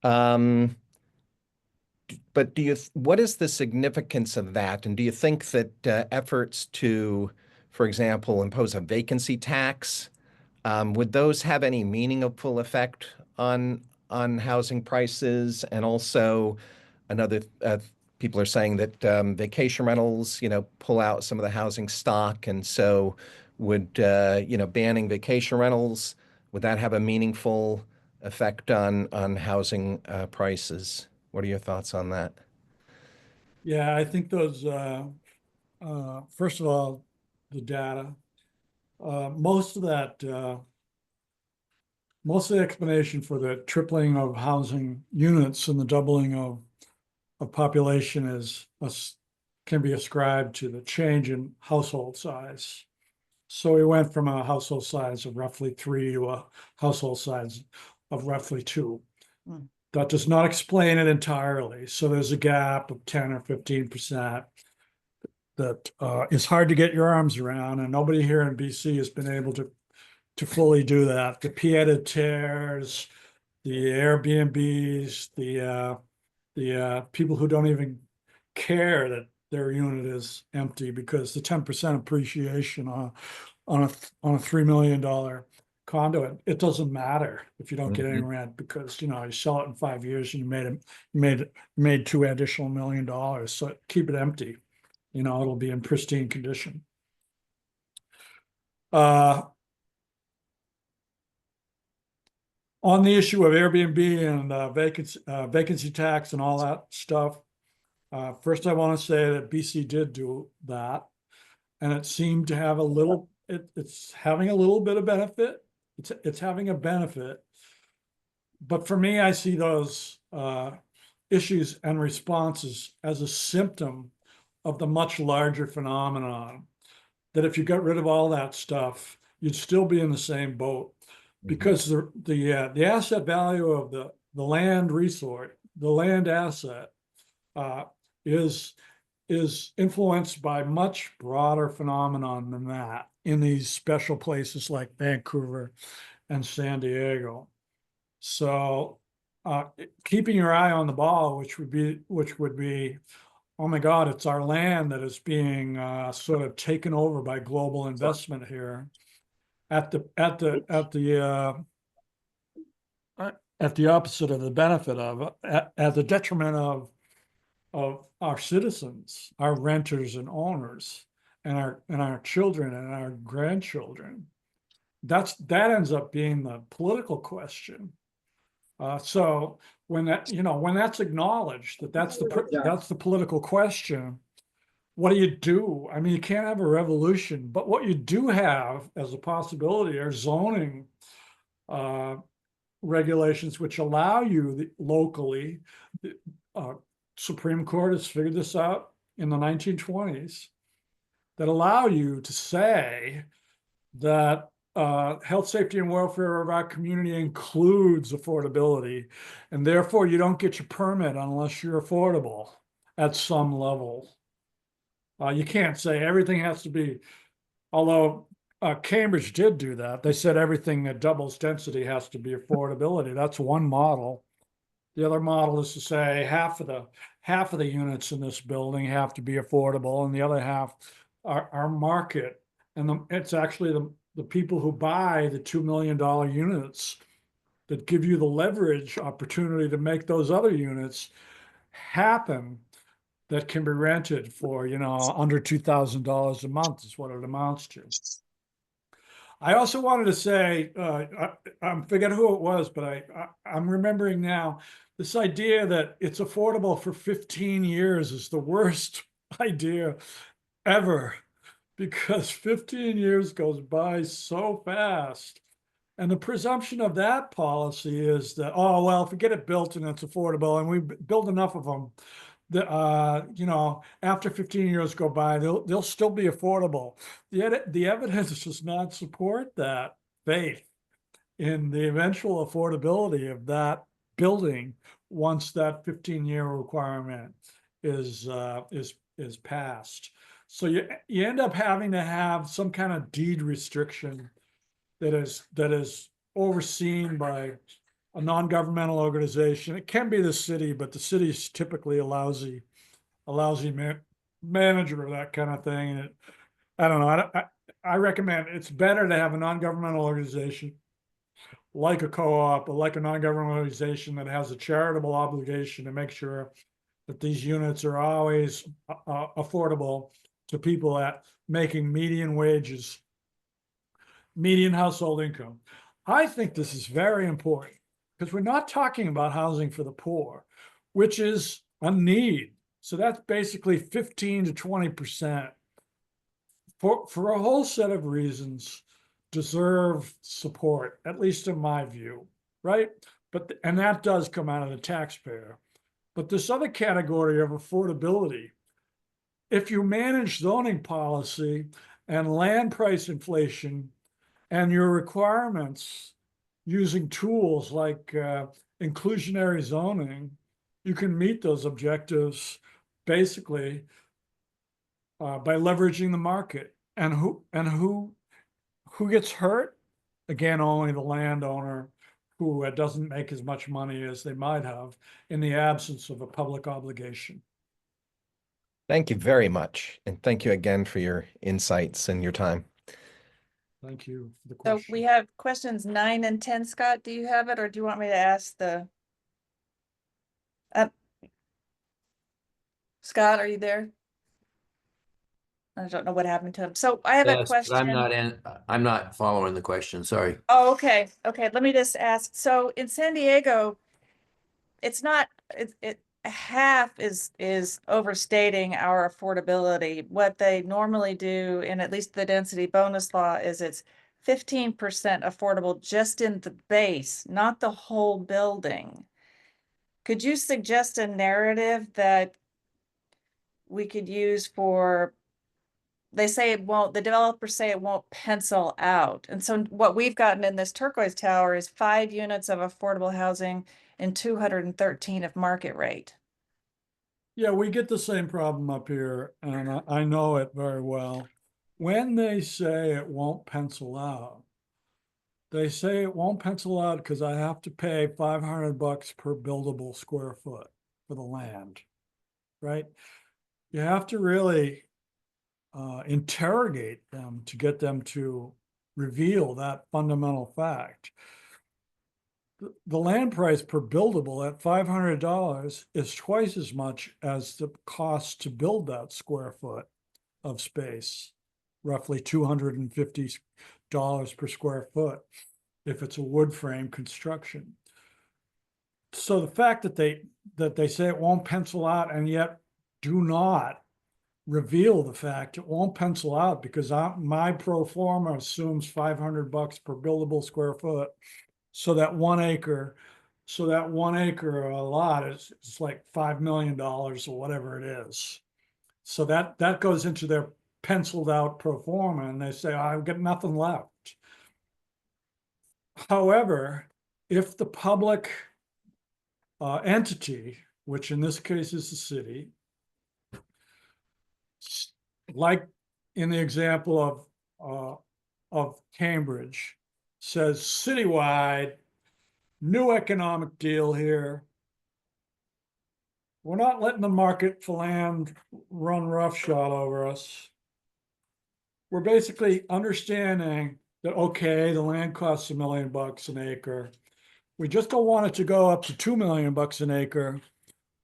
But what is the significance of that? And do you think that efforts to, for example, impose a vacancy tax, would those have any meaningful effect on housing prices? And also, another people are saying that vacation rentals, pull out some of the housing stock, and so would banning vacation rentals, would that have a meaningful effect on housing prices? What are your thoughts on that? Yeah, I think those, first of all, the data, most of the explanation for the tripling of housing units and the doubling of population can be ascribed to the change in household size. So we went from a household size of roughly 3 to a household size of roughly 2. Mm. That does not explain it entirely. So there's a gap of 10 or 15% that is hard to get your arms around, and nobody here in BC has been able to fully do that. The pied-à-terres, the Airbnbs, the people who don't even care that their unit is empty because the 10% appreciation on a $3 million condo, it doesn't matter if you don't get any rent because you sell it in 5 years and you made 2 additional $1 million. So keep it empty. It'll be in pristine condition. On the issue of Airbnb and vacancy tax and all that stuff, first I want to say that BC did do that, and it seemed to have it's having a little bit of benefit. It's having a benefit, but for me, I see those issues and responses as a symptom of the much larger phenomenon, that if you got rid of all that stuff, you'd still be in the same boat, because the asset value of the land resource, the land asset, is influenced by much broader phenomenon than that in these special places like Vancouver and San Diego. So keeping your eye on the ball, which would be, oh my God, it's our land that is being sort of taken over by global investment here, at the opposite of the benefit of, at the detriment of our citizens, our renters and owners, and our children and our grandchildren. That ends up being the political question. So when that's acknowledged, that's the political question, what do you do? I mean, you can't have a revolution, but what you do have as a possibility are zoning regulations which allow you locally Supreme Court has figured this out in the 1920s that allow you to say that health, safety, and welfare of our community includes affordability, and therefore you don't get your permit unless you're affordable at some level. You can't say everything has to be, although Cambridge did do that. They said everything that doubles density has to be affordability. That's one model. The other model is to say half of the units in this building have to be affordable, and the other half are market. And it's actually the people who buy the $2 million units that give you the leverage opportunity to make those other units happen that can be rented for, under $2,000 a month is what it amounts to. I also wanted to say, I forget who it was, but I'm remembering now, this idea that it's affordable for 15 years is the worst idea ever, because 15 years goes by so fast. And the presumption of that policy is that, oh, well, if we get it built and it's affordable and we build enough of them, after 15 years go by, they'll still be affordable. The evidence does not support that faith in the eventual affordability of that building once that 15-year requirement is passed. So you end up having to have some kind of deed restriction that is overseen by a non-governmental organization. It can be the city, but the city is typically a lousy manager of that kind of thing. And I don't know. I recommend it's better to have a non-governmental organization like a co-op or like a non-governmental organization that has a charitable obligation to make sure that these units are always affordable to people at making median wages, median household income. I think this is very important because we're not talking about housing for the poor, which is a need. So that's basically 15 to 20% for a whole set of reasons deserve support, at least in my view, right? And that does come out of the taxpayer. But this other category of affordability, if you manage zoning policy and land price inflation and your requirements using tools like inclusionary zoning, you can meet those objectives basically by leveraging the market. And who gets hurt? Again, only the landowner who doesn't make as much money as they might have in the absence of a public obligation. Thank you very much. And thank you again for your insights and your time. Thank you for the So question. we have questions 9 and 10. Scott, do you have it, or do you want me to ask Scott, are you there? I don't know what happened to him. So I have a Yes, but question. I'm not following the question, sorry. Oh, okay. Okay, let me just ask. So in San Diego, it's not, half is overstating our affordability. What they normally do, in at least the density bonus law, is it's 15% affordable just in the base, not the whole building. Could you suggest a narrative that we could use for, they say it won't, the developers say it won't pencil out. And so what we've gotten in this turquoise tower is 5 units of affordable housing and 213 of market rate. Yeah, we get the same problem up here, and I know it very well. When they say it won't pencil out, they say it won't pencil out because I have to pay $500 per buildable square foot for the land, right? You have to really interrogate them to get them to reveal that fundamental fact. The land price per buildable at $500 is twice as much as the cost to build that square foot of space, roughly $250 per square foot if it's a wood frame construction. So the fact that they say it won't pencil out and yet do not reveal the fact it won't pencil out because my pro forma assumes $500 per buildable square foot. So that 1 acre So that 1 acre or a lot is, it's like $5 million or whatever it is. So that goes into their penciled out pro forma, and they say, I've got nothing left. However, if the public entity, which in this case is the city, like in the example of Cambridge, says citywide, new economic deal here. We're not letting the market for land run roughshod over us. We're basically understanding that, okay, the land costs $1 million an acre. We just don't want it to go up to $2 million an acre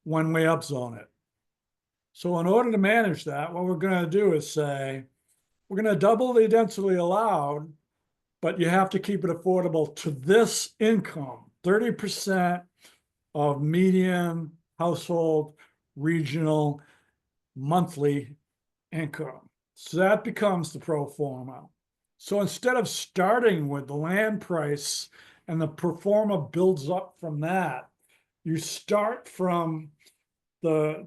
when we upzone it. So in order to manage that, what we're going to do is say, we're going to double the density allowed, but you have to keep it affordable to this income, 30% of median household regional monthly income. So that becomes the pro forma. So instead of starting with the land price and the pro forma builds up from that, you start from the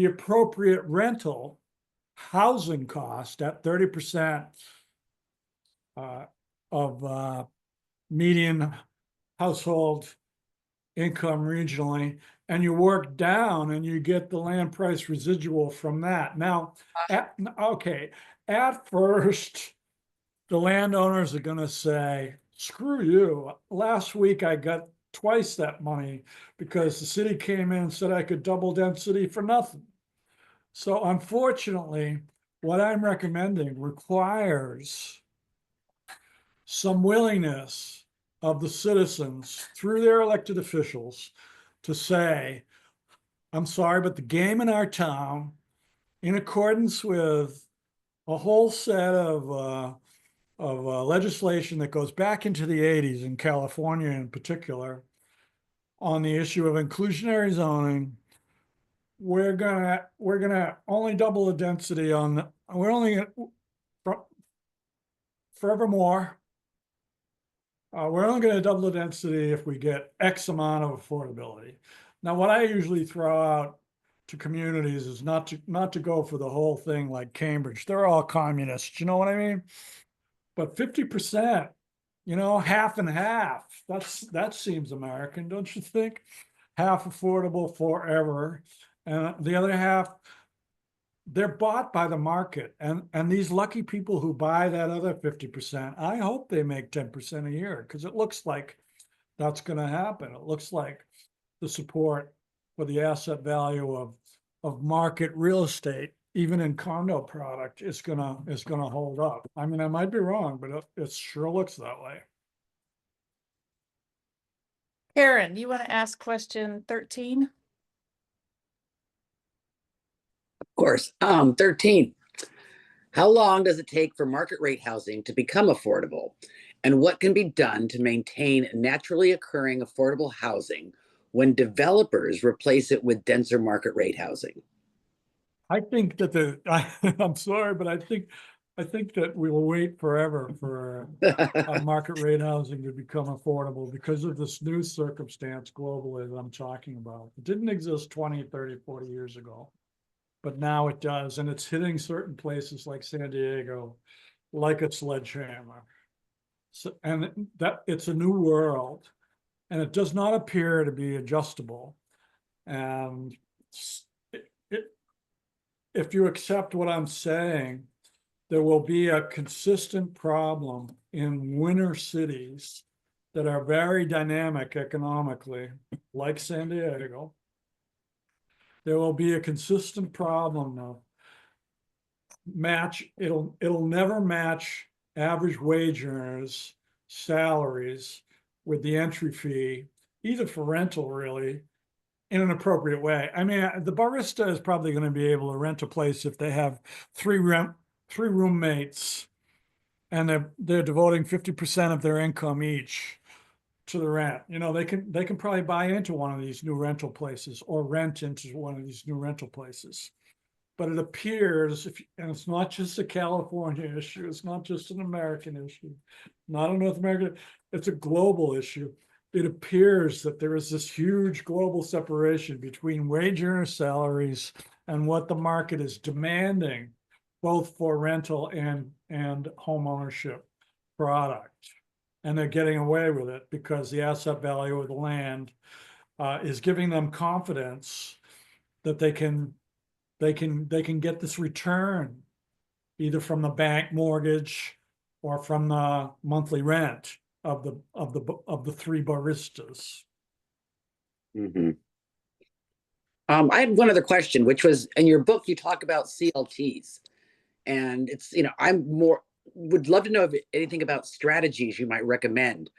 appropriate rental housing cost at 30% of median household income regionally, and you work down and you get the land price residual from that. Now, at first, the landowners are going to say, screw you. Last week I got twice that money because the city came in and said I could double density for nothing. So unfortunately, what I'm recommending requires some willingness of the citizens through their elected officials to say, I'm sorry, but the game in our town, in accordance with a whole set of legislation that goes back into the 80s in California in particular, on the issue of inclusionary zoning, we're gonna only double the density on we're only gonna forevermore. We're only going to double the density if we get X amount of affordability. Now, what I usually throw out to communities is not to go for the whole thing like Cambridge. They're all communists, you know what I mean? But 50%, half and half. That seems American, don't you think? Half affordable forever, and the other half, they're bought by the market, and these lucky people who buy that other 50%, I hope they make 10% a year, because it looks like that's going to happen. It looks like the support for the asset value of market real estate, even in condo product, is gonna hold up. I mean, I might be wrong, but it sure looks that way. Karen, you want to ask question 13? Of course. 13. How long does it take for market rate housing to become affordable? And what can be done to maintain naturally occurring affordable housing when developers replace it with denser market rate housing? I think that I'm sorry, but I think that we will wait forever for market rate housing to become affordable because of this new circumstance globally that I'm talking about. It didn't exist 20, 30, 40 years ago, but now it does. And it's hitting certain places like San Diego, like a sledgehammer. So, and that it's a new world, and it does not appear to be adjustable. And if you accept what I'm saying, there will be a consistent problem in winter cities that are very dynamic economically, like San Diego. There will be a consistent problem of it'll never match average wage earners' salaries with the entry fee, either for rental really, in an appropriate way. I mean, the barista is probably going to be able to rent a place if they have three roommates and they're devoting 50% of their income each to the rent. They can probably buy into one of these new rental places or rent into one of these new rental places. But it appears, and it's not just a California issue, it's not just an American issue, not a North American, it's a global issue. it appears that there is this huge global separation between wage earner salaries and what the market is demanding, both for rental and home ownership product. And they're getting away with it because the asset value of the land is giving them confidence that they can get this return either from the bank mortgage or from the monthly rent of the three baristas. Mhm. I had one other question, which was in your book, you talk about CLTs. And it's, would love to know if anything about strategies you might recommend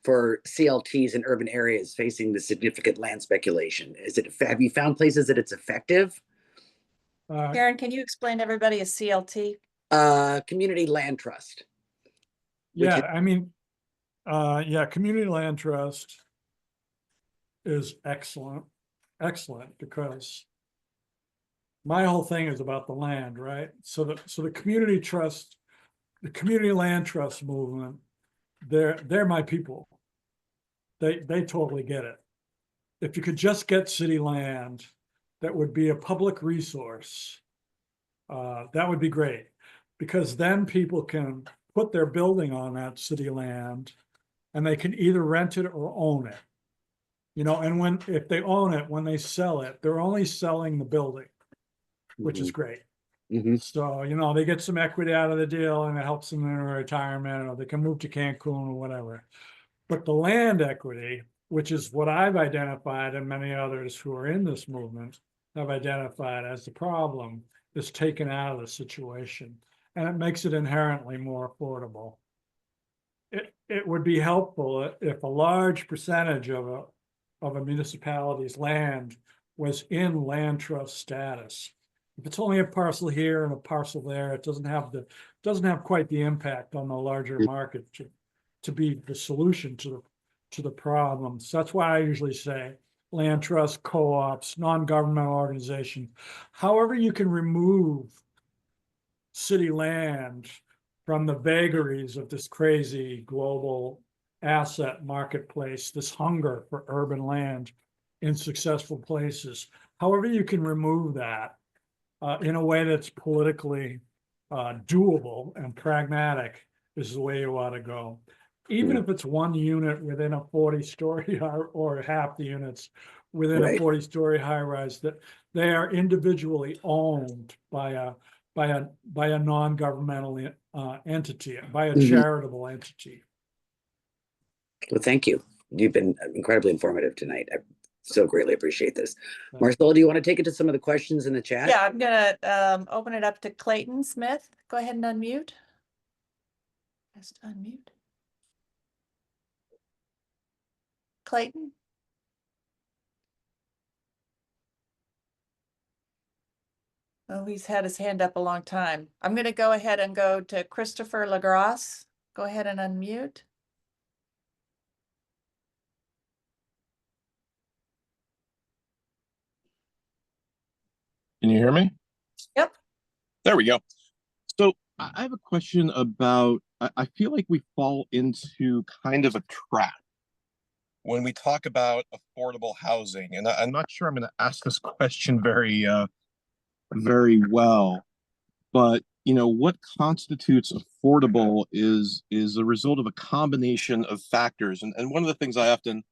for CLTs in urban areas facing the significant land speculation. Have you found places that it's effective? Karen, can you explain to everybody a CLT? Community land trust. Yeah, I mean, community land trust is excellent because my whole thing is about the land, right? So the community trust, the community land trust movement, they're my people. They totally get it. If you could just get city land that would be a public resource, that would be great, because then people can put their building on that city land and they can either rent it or own it. And if they own it, when they sell it, they're only selling the building, which is great. Mm-hmm. So, they get some equity out of the deal and it helps them in retirement, or they can move to Cancun or whatever. But the land equity, which is what I've identified and many others who are in this movement have identified as the problem, is taken out of the situation. And it makes it inherently more affordable. It would be helpful if a large percentage of a municipality's land was in land trust status. If it's only a parcel here and a parcel there, it doesn't have quite the impact on the larger market to be the solution to the problems. That's why I usually say land trust, co-ops, non-governmental organizations. However you can remove city land from the vagaries of this crazy global asset marketplace, this hunger for urban land in successful places. However you can remove that in a way that's politically doable and pragmatic is the way you ought to go. Even if it's one unit within a 40-story or half the units within a 40-story high rise, that they are individually owned by a non-governmental entity, by a charitable entity. Well, thank you. You've been incredibly informative tonight. I so greatly appreciate this. Marcella, do you want to take it to some of the questions in the chat? Yeah, I'm gonna open it up to Clayton Smith. Go ahead and unmute. Just unmute. Clayton? Oh, he's had his hand up a long time. I'm gonna go ahead and go to Christopher Lagrasse. Go ahead and unmute. Can you hear me? Yep. There we go. So I have a question about, I feel like we fall into kind of a trap when we talk about affordable housing. And I'm not sure I'm going to ask this question very well, but what constitutes affordable is a result of a combination of factors. And one of the things I often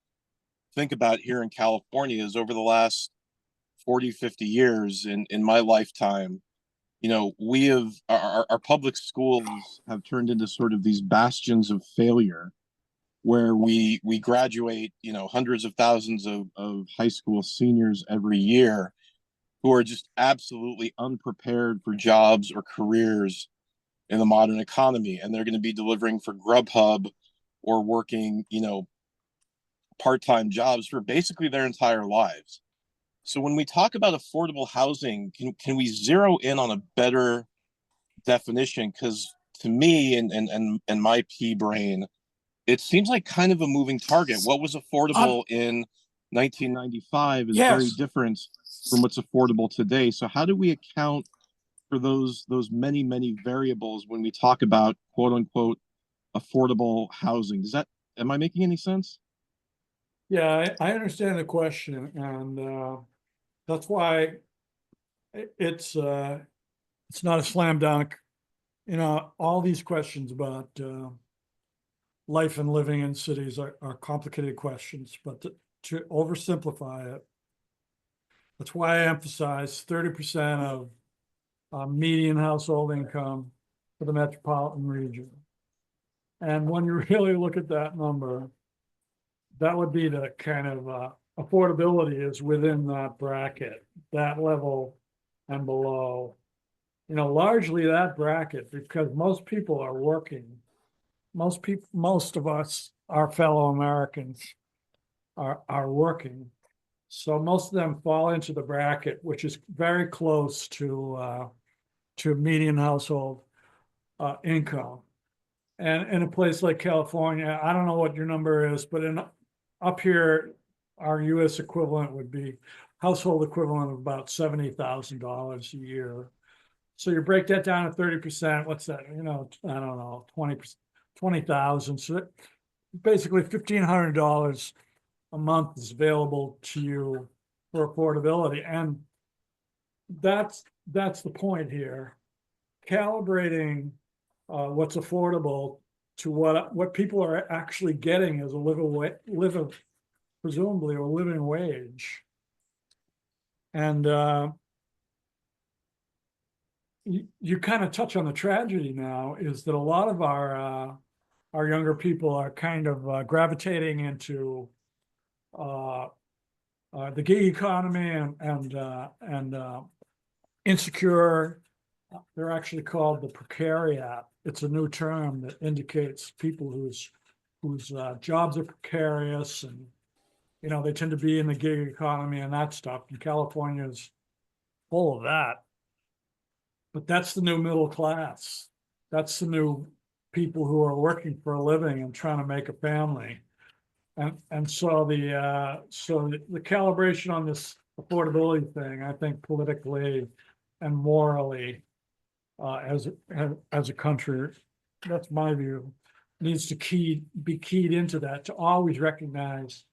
think about here in California is over the last 40, 50 years in my lifetime, we have our public schools have turned into sort of these bastions of failure where we graduate, hundreds of thousands of high school seniors every year who are just absolutely unprepared for jobs or careers in the modern economy. And they're going to be delivering for Grubhub or working, part-time jobs for basically their entire lives. So when we talk about affordable housing, can we zero in on a better definition? Because to me and my pea brain, it seems like kind of a moving target. What was affordable in 1995 is very different from what's affordable today. So how do we account for those many, many variables when we talk about quote unquote affordable housing? Am I making any sense? Yeah, I understand the question, and that's why it's not a slam dunk. You know, all these questions about life and living in cities are complicated questions, but to oversimplify it, that's why I emphasize 30% of median household income for the metropolitan region. And when you really look at that number, that would be the kind of affordability is within that bracket, that level and below. You know, largely that bracket, because most people are working. Most of us, our fellow Americans, are working. So most of them fall into the bracket, which is very close to median household income. And in a place like California, I don't know what your number is, but up here, our US equivalent would be household equivalent of about $70,000 a year. So you break that down to 30%, what's that? You know, I don't know, 20,000. So that basically $1,500 a month is available to you for affordability. And that's the point here. Calibrating what's affordable to what people are actually getting as a presumably a living wage. And you kind of touch on the tragedy now is that a lot of our younger people are kind of gravitating into the gig economy and insecure. They're actually called the precariat. It's a new term that indicates people whose jobs are precarious, and you know they tend to be in the gig economy and that stuff. And California is full of that. But that's the new middle class. That's the new people who are working for a living and trying to make a family. And so the calibration on this affordability thing, I think politically and morally, as a country, that's my view, needs to be keyed into that, to always recognize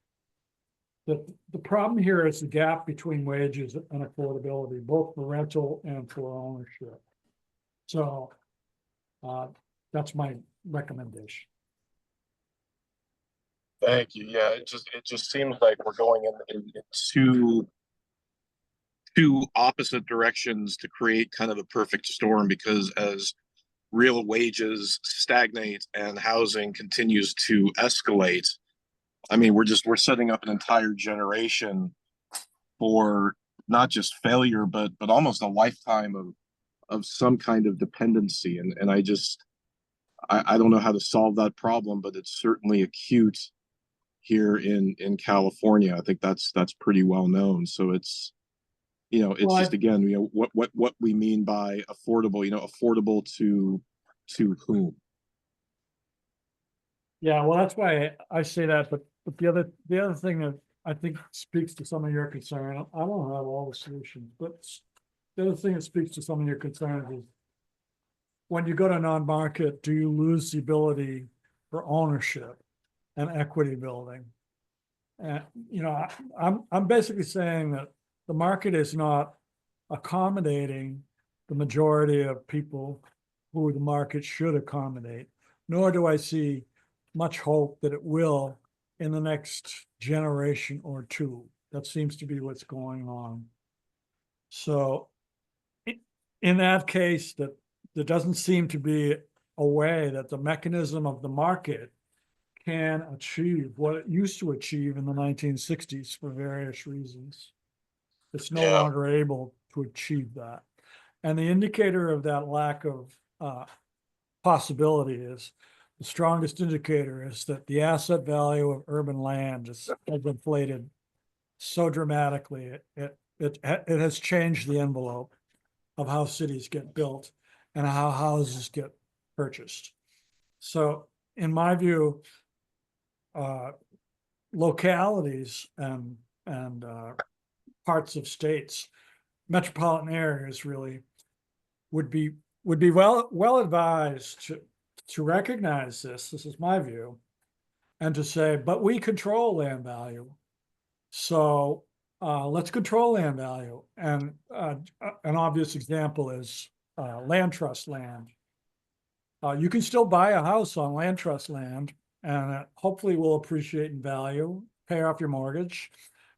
that the problem here is the gap between wages and affordability, both for rental and for ownership. So that's my recommendation. Thank you. Yeah, it just seems like we're going in two opposite directions to create kind of the perfect storm, because as real wages stagnate and housing continues to escalate, I mean, we're setting up an entire generation for not just failure, but almost a lifetime of some kind of dependency. And I don't know how to solve that problem, but it's certainly acute here in California. I think that's pretty well known. So it's, you know, it's Well, just, again, you know, what we mean by affordable, you know, affordable to whom? Yeah, well, that's why I say that, but the other thing that I think speaks to some of your concern, I don't have all the solutions, but the other thing that speaks to some of your concerns is when you go to non-market, do you lose the ability for ownership and equity building? And you know, I'm basically saying that the market is not accommodating the majority of people who the market should accommodate, nor do I see much hope that it will in the next generation or two. That seems to be what's going on. So in that case, that there doesn't seem to be a way that the mechanism of the market can achieve what it used to achieve in the 1960s for various reasons. It's no longer able to achieve that. And the indicator of that lack of possibility is, the strongest indicator is that the asset value of urban land has inflated so dramatically. It has changed the envelope of how cities get built and how houses get purchased. So in my view, localities and parts of states, metropolitan areas really would be well advised to recognize this. This is my view, and to say, but we control land value. So let's control land value. And an obvious example is land trust land. You can still buy a house on land trust land, and it hopefully will appreciate in value, pay off your mortgage.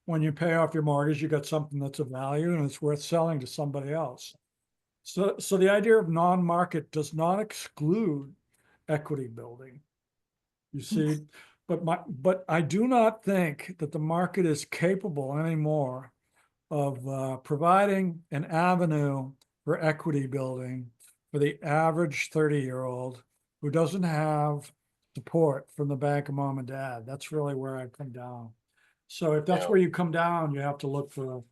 When you pay off your mortgage, you got something that's of value and it's worth selling to somebody else. So the idea of non-market does not exclude equity building. You see, but I do not think that the market is capable anymore of providing an avenue for equity building for the average 30-year-old who doesn't have support from the bank of mom and dad. That's really where I come down. So if that's where you come down, you have to look for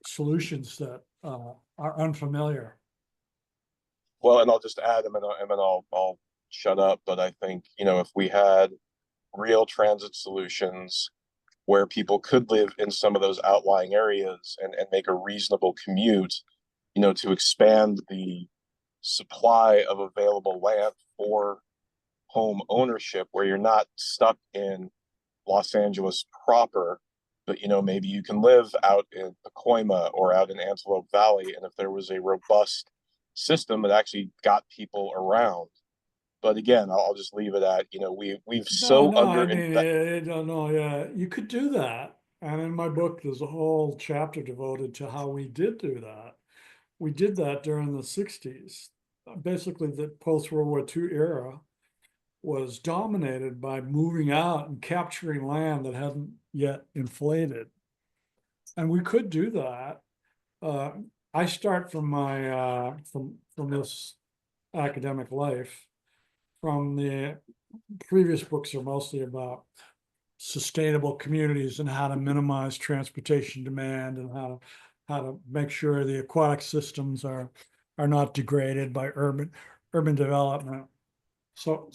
solutions that are unfamiliar. Well, and I'll just add, and then I'll shut up. But I think, if we had real transit solutions where people could live in some of those outlying areas and make a reasonable commute, to expand the supply of available land for home ownership, where you're not stuck in Los Angeles proper, but maybe you can live out in Pacoima or out in Antelope Valley, and if there was a robust system that actually got people around. But again, I'll just leave it at, we've so yeah, you could do that. And in my book, there's a whole chapter devoted to how we did do that. We did that during the 60s. Basically, the post-World War II era was dominated by moving out and capturing land that hadn't yet inflated. And we could do that. I start from my from this academic life. From the previous books are mostly about sustainable communities and how to minimize transportation demand and how to make sure the aquatic systems are not degraded by urban development. So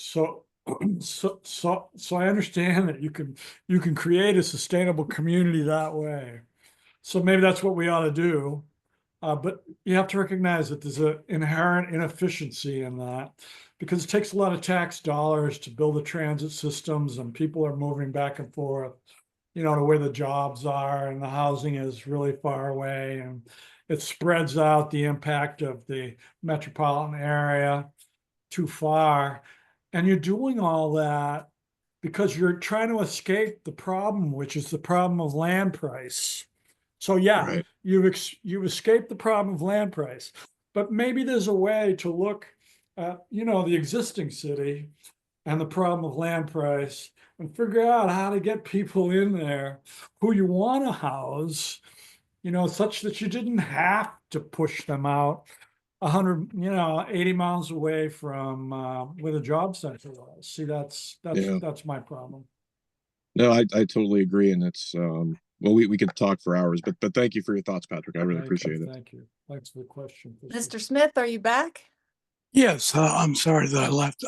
I understand that you can create a sustainable community that way. So maybe that's what we ought to do. But you have to recognize that there's an inherent inefficiency in that, because it takes a lot of tax dollars to build the transit systems, and people are moving back and forth, to where the jobs are, and the housing is really far away, and it spreads out the impact of the metropolitan area too far. And you're doing all that because you're trying to escape the problem, which is the problem of land price. So yeah, Right. you've escaped the problem of land price, but maybe there's a way to look at, the existing city and the problem of land price and figure out how to get people in there who you want to house, such that you didn't have to push them out 80 miles away from where the job center was. See, that's my problem. No, I totally agree. And it's, well, we could talk for hours, but thank you for your thoughts, Patrick. I really appreciate it. Thank you. Thanks for the question. Mr. Smith, are you back? Yes, I'm sorry that I left.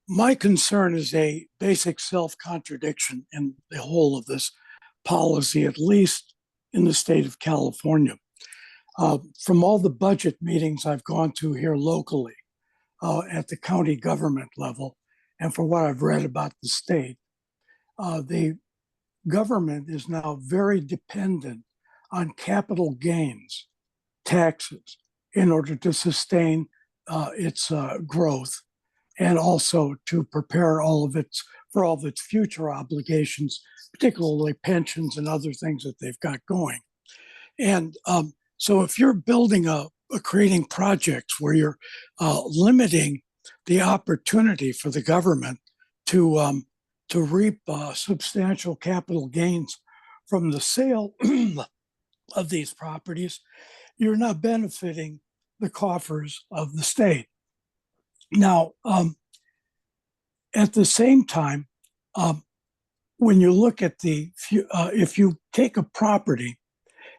My concern is a basic self-contradiction in the whole of this policy, at least in the state of California. From all the budget meetings I've gone to here locally at the county government level, and for what I've read about the state, the government is now very dependent on capital gains taxes in order to sustain its growth, and also to prepare for all of its future obligations, particularly pensions and other things that they've got going. And so if you're building creating projects where you're limiting the opportunity for the government to reap substantial capital gains from the sale of these properties, you're not benefiting the coffers of the state. Now, at the same time, when you look at if you take a property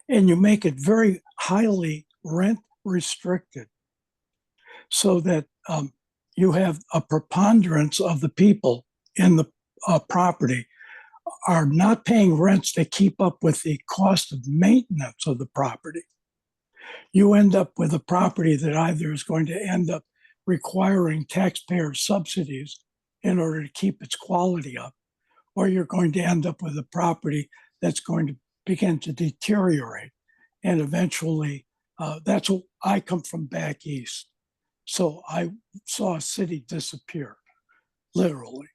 and you make it very highly rent restricted, so that you have a preponderance of the people in the property are not paying rents to keep up with the cost of maintenance of the property, you end up with a property that either is going to end up requiring taxpayer subsidies in order to keep its quality up, or you're going to end up with a property that's going to begin to deteriorate. And eventually, that's what I come from back east. So I saw a city disappear, literally.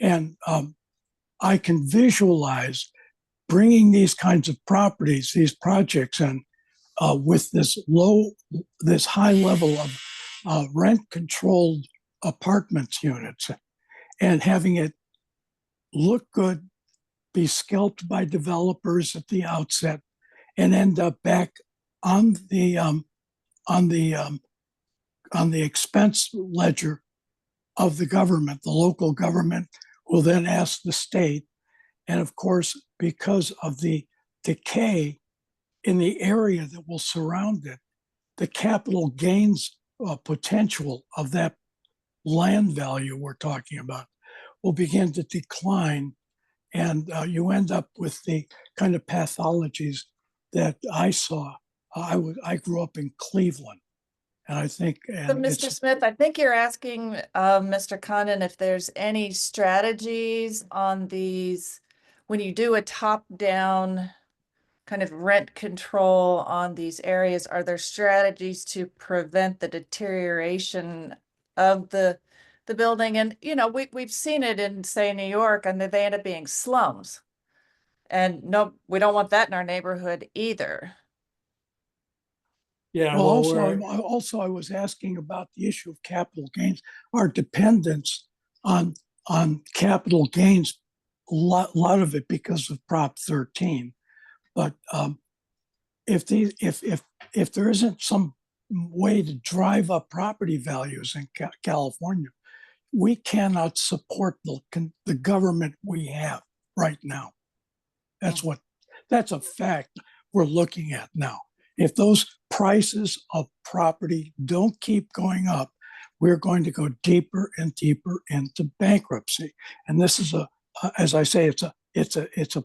And I can visualize bringing these kinds of properties, these projects in with this high level of rent-controlled apartments units, and having it look good, be scalped by developers at the outset, and end up back on the expense ledger of the government. The local government will then ask the state, and of course, because of the decay in the area that will surround it, the capital gains potential of that land value we're talking about will begin to decline. And you end up with the kind of pathologies that I saw. I grew up in Cleveland, and I think. So, And Mr. Smith, I think you're asking Mr. Condon if there's any strategies on these, when you do a top-down kind of rent control on these areas, are there strategies to prevent the deterioration of the building? And, you know, we've seen it in, say, New York, and they end up being slums. And no, we don't want that in our neighborhood either. Yeah, well, well, also, I was asking about the issue of capital gains, our dependence on capital gains, a lot of it because of Prop 13. But if there isn't some way to drive up property values in California, we cannot support the government we have right now. That's a fact we're looking at now. If those prices of property don't keep going up, we're going to go deeper and deeper into bankruptcy. And this is as I say, it's a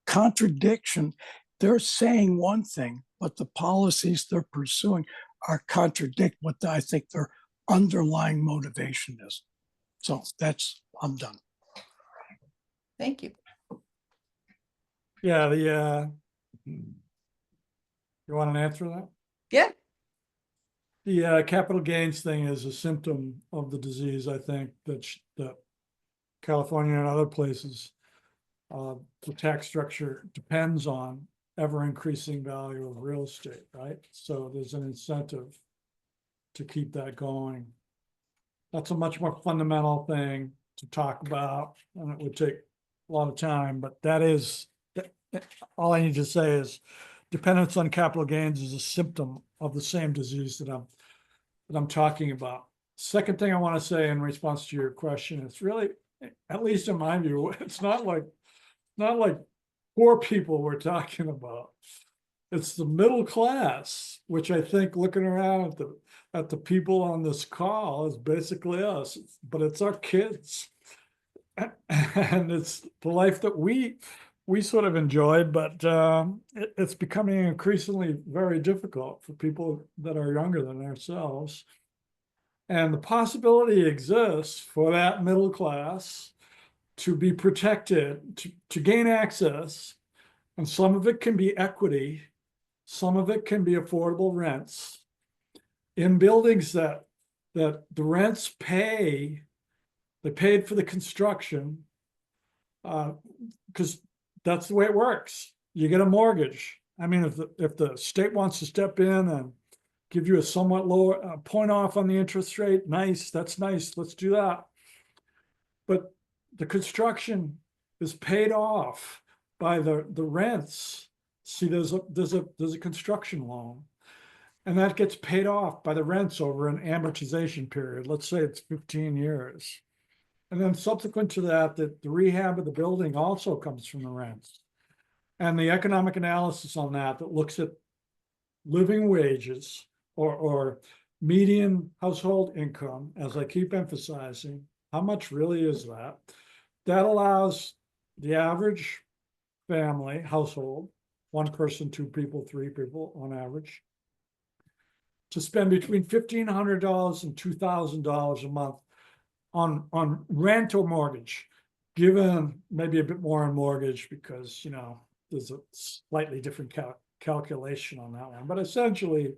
contradiction. They're saying one thing, but the policies they're pursuing are contradict what I think their underlying motivation is. So I'm done. Thank you. yeah, you want an answer to that? Yeah. The capital gains thing is a symptom of the disease, I think, that California and other places, the tax structure depends on ever increasing value of real estate, right? So there's an incentive to keep that going. That's a much more fundamental thing to talk about, and it would take a lot of time, but that is, all I need to say is dependence on capital gains is a symptom of the same disease that I'm talking about. Second thing I want to say in response to your question, it's really, at least in my view, it's not like poor people we're talking about. It's the middle class, which I think, looking around at the people on this call, is basically us, but it's our kids. And it's the life that we sort of enjoyed, but it's becoming increasingly very difficult for people that are younger than ourselves. And the possibility exists for that middle class to be protected, to gain access, and some of it can be equity, some of it can be affordable rents in buildings that the rents they paid for the construction, because that's the way it works. You get a mortgage. I mean, if the state wants to step in and give you a somewhat lower point off on the interest rate, nice, that's nice, let's do that. But the construction is paid off by the rents. See, there's a construction loan, and that gets paid off by the rents over an amortization period. Let's say it's 15 years. And then subsequent to that, the rehab of the building also comes from the rents. And the economic analysis on that looks at living wages or median household income, as I keep emphasizing, how much really is that? That allows the average family, household, one person, two people, three people on average, to spend between $1,500 and $2,000 a month on rent or mortgage, given maybe a bit more on mortgage because, you know, there's a slightly different calculation on that one, but essentially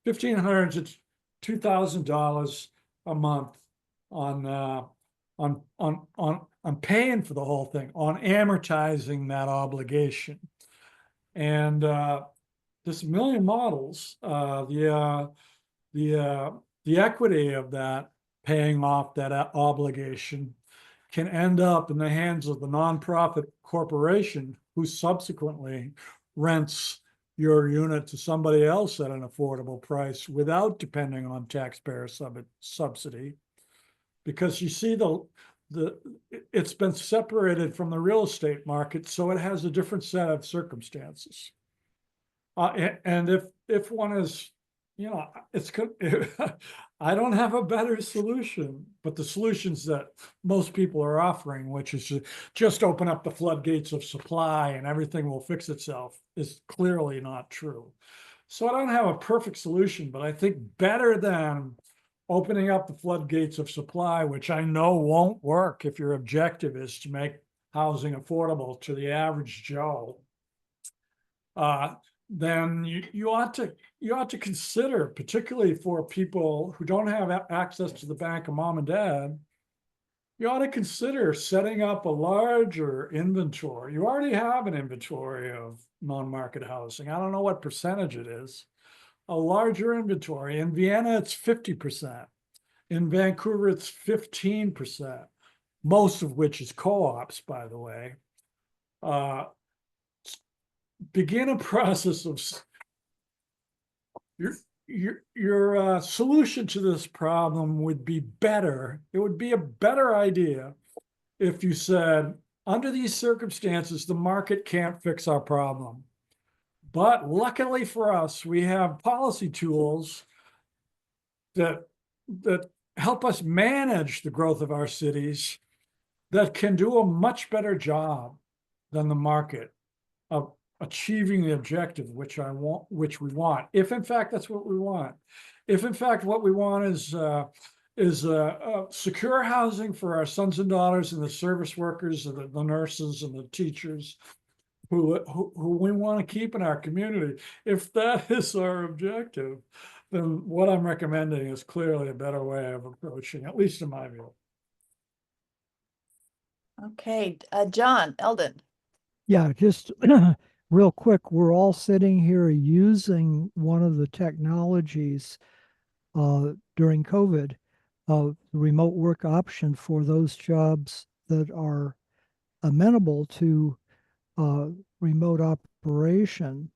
$1,500 to $2,000 a month on paying for the whole thing, on amortizing that obligation. And this million models, the equity of that paying off that obligation can end up in the hands of the nonprofit corporation who subsequently rents your unit to somebody else at an affordable price without depending on taxpayer subsidy. Because you see it's been separated from the real estate market, so it has a different set of circumstances. And if one is, you know, it's I don't have a better solution, but the solutions that most people are offering, which is to just open up the floodgates of supply and everything will fix itself, is clearly not true. So I don't have a perfect solution, but I think better than opening up the floodgates of supply, which I know won't work if your objective is to make housing affordable to the average Joe, then you ought to consider, particularly for people who don't have access to the bank of mom and dad, you ought to consider setting up a larger inventory. You already have an inventory of non-market housing. I don't know what percentage it is. A larger inventory. In Vienna, it's 50%. In Vancouver, it's 15%, most of which is co-ops, by the way. Begin a process of your solution to this problem would be better. It would be a better idea if you said, under these circumstances, the market can't fix our problem. But luckily for us, we have policy tools that help us manage the growth of our cities that can do a much better job than the market of achieving the objective which we want, if in fact that's what we want. If in fact what we want is secure housing for our sons and daughters and the service workers and the nurses and the teachers who we want to keep in our community, if that is our objective, then what I'm recommending is clearly a better way of approaching, at least in my view. Okay, John Eldon. Yeah, just real quick, we're all sitting here using one of the technologies during COVID, the remote work option for those jobs that are amenable to remote operation.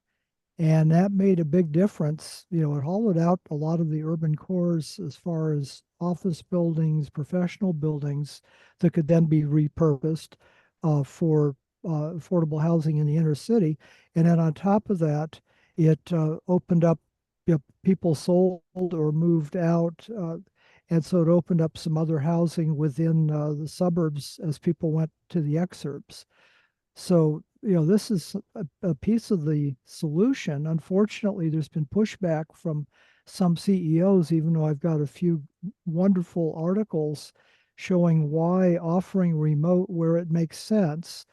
And that made a big difference. You know, it hollowed out a lot of the urban cores as far as office buildings, professional buildings that could then be repurposed for affordable housing in the inner city. And then on top of that, it opened up, you know, people sold or moved out. And so it opened up some other housing within the suburbs as people went to the exurbs. So, you know, this is a piece of the solution. Unfortunately, there's been pushback from some CEOs, even though I've got a few wonderful articles showing why offering remote where it makes sense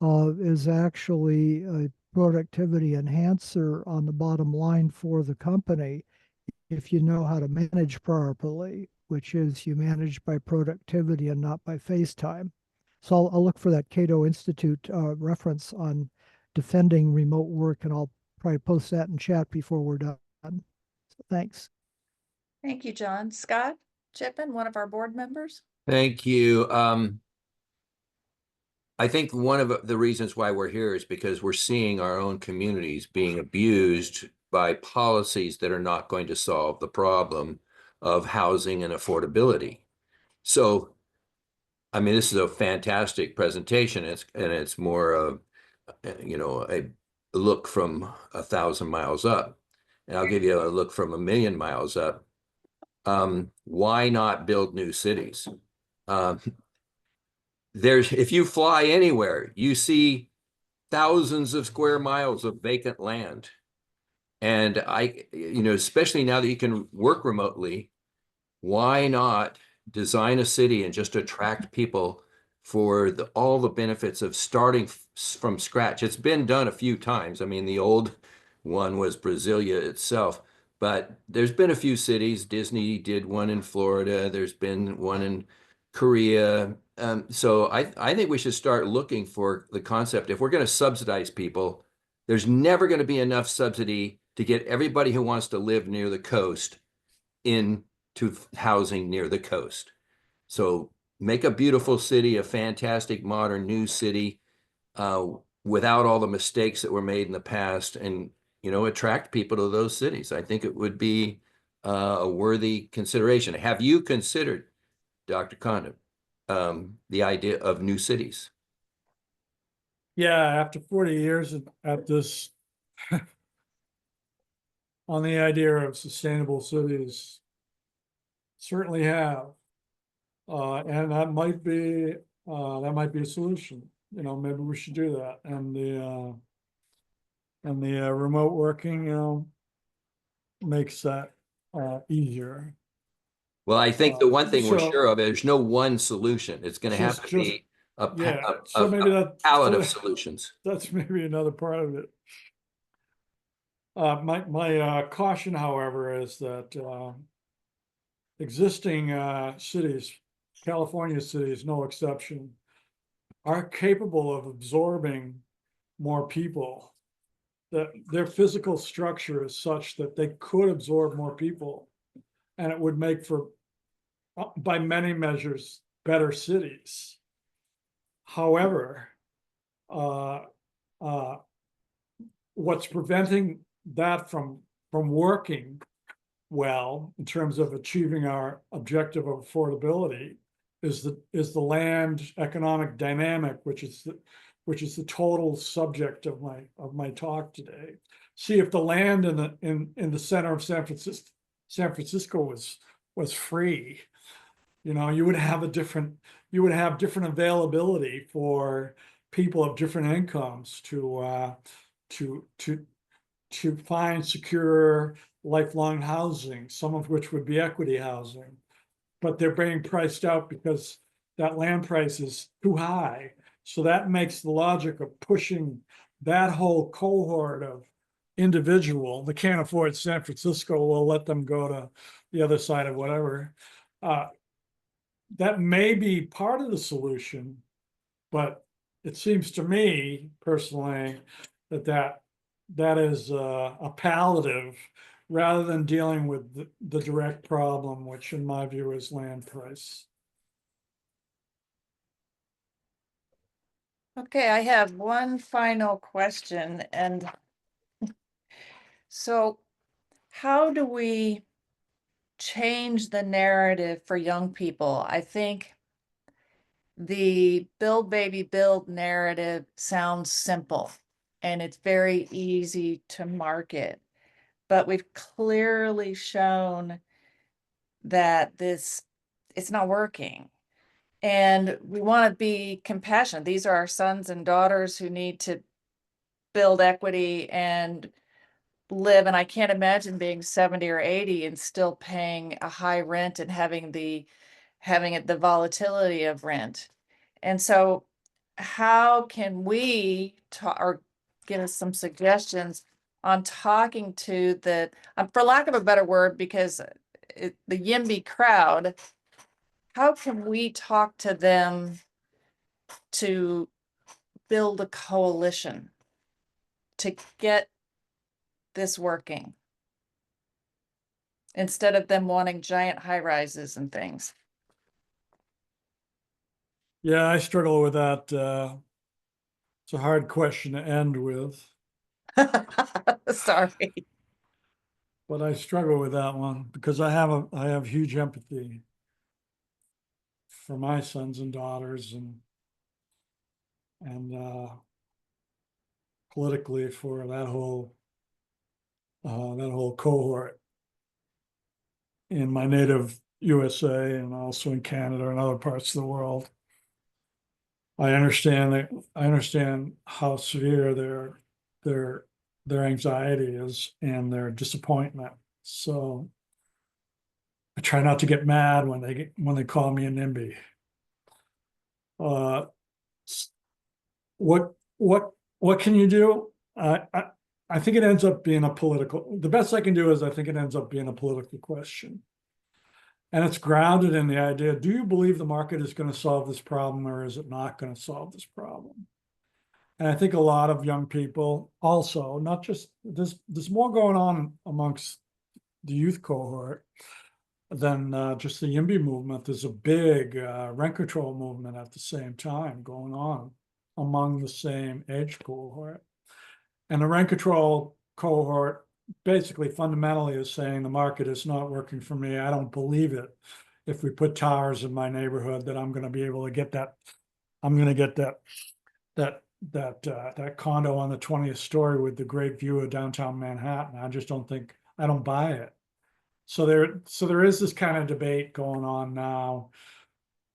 is actually a productivity enhancer on the bottom line for the company if you know how to manage properly, which is you manage by productivity and not by face time. So I'll look for that Cato Institute reference on defending remote work, and I'll probably post that in chat before we're done. So thanks. Thank you, John. Scott Chippen, one of our board members. Thank you. I think one of the reasons why we're here is because we're seeing our own communities being abused by policies that are not going to solve the problem of housing and affordability. So, I mean, this is a fantastic presentation. It's more of, you know, a look from 1,000 miles up. And I'll give you a look from 1,000,000 miles up. Why not build new cities? If you fly anywhere, you see thousands of square miles of vacant land. And you know, especially now that you can work remotely, why not design a city and just attract people for all the benefits of starting from scratch. It's been done a few times. I mean, the old one was Brasilia itself, but there's been a few cities. Disney did one in Florida. There's been one in Korea. So I think we should start looking for the concept. If we're going to subsidize people, there's never going to be enough subsidy to get everybody who wants to live near the coast into housing near the coast. So make a beautiful city, a fantastic modern new city, without all the mistakes that were made in the past, and attract people to those cities. I think it would be a worthy consideration. Have you considered, Dr. Condon, the idea of new cities? Yeah, after 40 years at this, on the idea of sustainable cities, certainly have. And that might be a solution. Maybe we should do that. And the remote working, makes that easier. Well, I think the one thing we're So- sure of, there's no one solution. It's going to have Just- to be Yeah, so maybe a that palette of solutions. that's maybe another part of it. My caution, however, is that existing cities, California cities, no exception, are capable of absorbing more people. That their physical structure is such that they could absorb more people, and it would make for, by many measures, better cities. However, what's preventing that from working well in terms of achieving our objective of affordability is the land economic dynamic, which is the total subject of my talk today. See, if the land in the center of San Francisco was free, you would have different availability for people of different incomes to find secure lifelong housing, some of which would be equity housing, but they're being priced out because that land price is too high. So that makes the logic of pushing that whole cohort of individual that can't afford San Francisco, we'll let them go to the other side of whatever. That may be part of the solution, but it seems to me personally that is a palliative rather than dealing with the direct problem, which in my view is land price. Okay, I have one final question, and so how do we change the narrative for young people? I think the build baby build narrative sounds simple and it's very easy to market, but we've clearly shown that it's not working. And we want to be compassionate. These are our sons and daughters who need to build equity and live. And I can't imagine being 70 or 80 and still paying a high rent and having the volatility of rent. And so how can we talk or give us some suggestions on talking to the, for lack of a better word, because the YIMBY crowd, how can we talk to them to build a coalition to get this working instead of them wanting giant high rises and things? Yeah, I struggle with that. It's a hard question to end with, Sorry. but I struggle with that one because I have huge empathy for my sons and daughters and politically for that whole cohort in my native USA and also in Canada and other parts of the world. I understand how severe their anxiety is and their disappointment. So try not to get mad when they call me a NIMBY. What can you do? I think it ends up being the best I can do is I think it ends up being a political question. And it's grounded in the idea, do you believe the market is going to solve this problem, or is it not going to solve this problem? And I think a lot of young people also, not just, there's more going on amongst the youth cohort than just the YIMBY movement. There's a big rent control movement at the same time going on among the same age cohort. And the rent control cohort basically fundamentally is saying the market is not working for me. I don't believe it. If we put towers in my neighborhood, that I'm going to be able to get that. I'm going to get that condo on the 20th story with the great view of downtown Manhattan. I just don't think, I don't buy it. So there is this kind of debate going on now,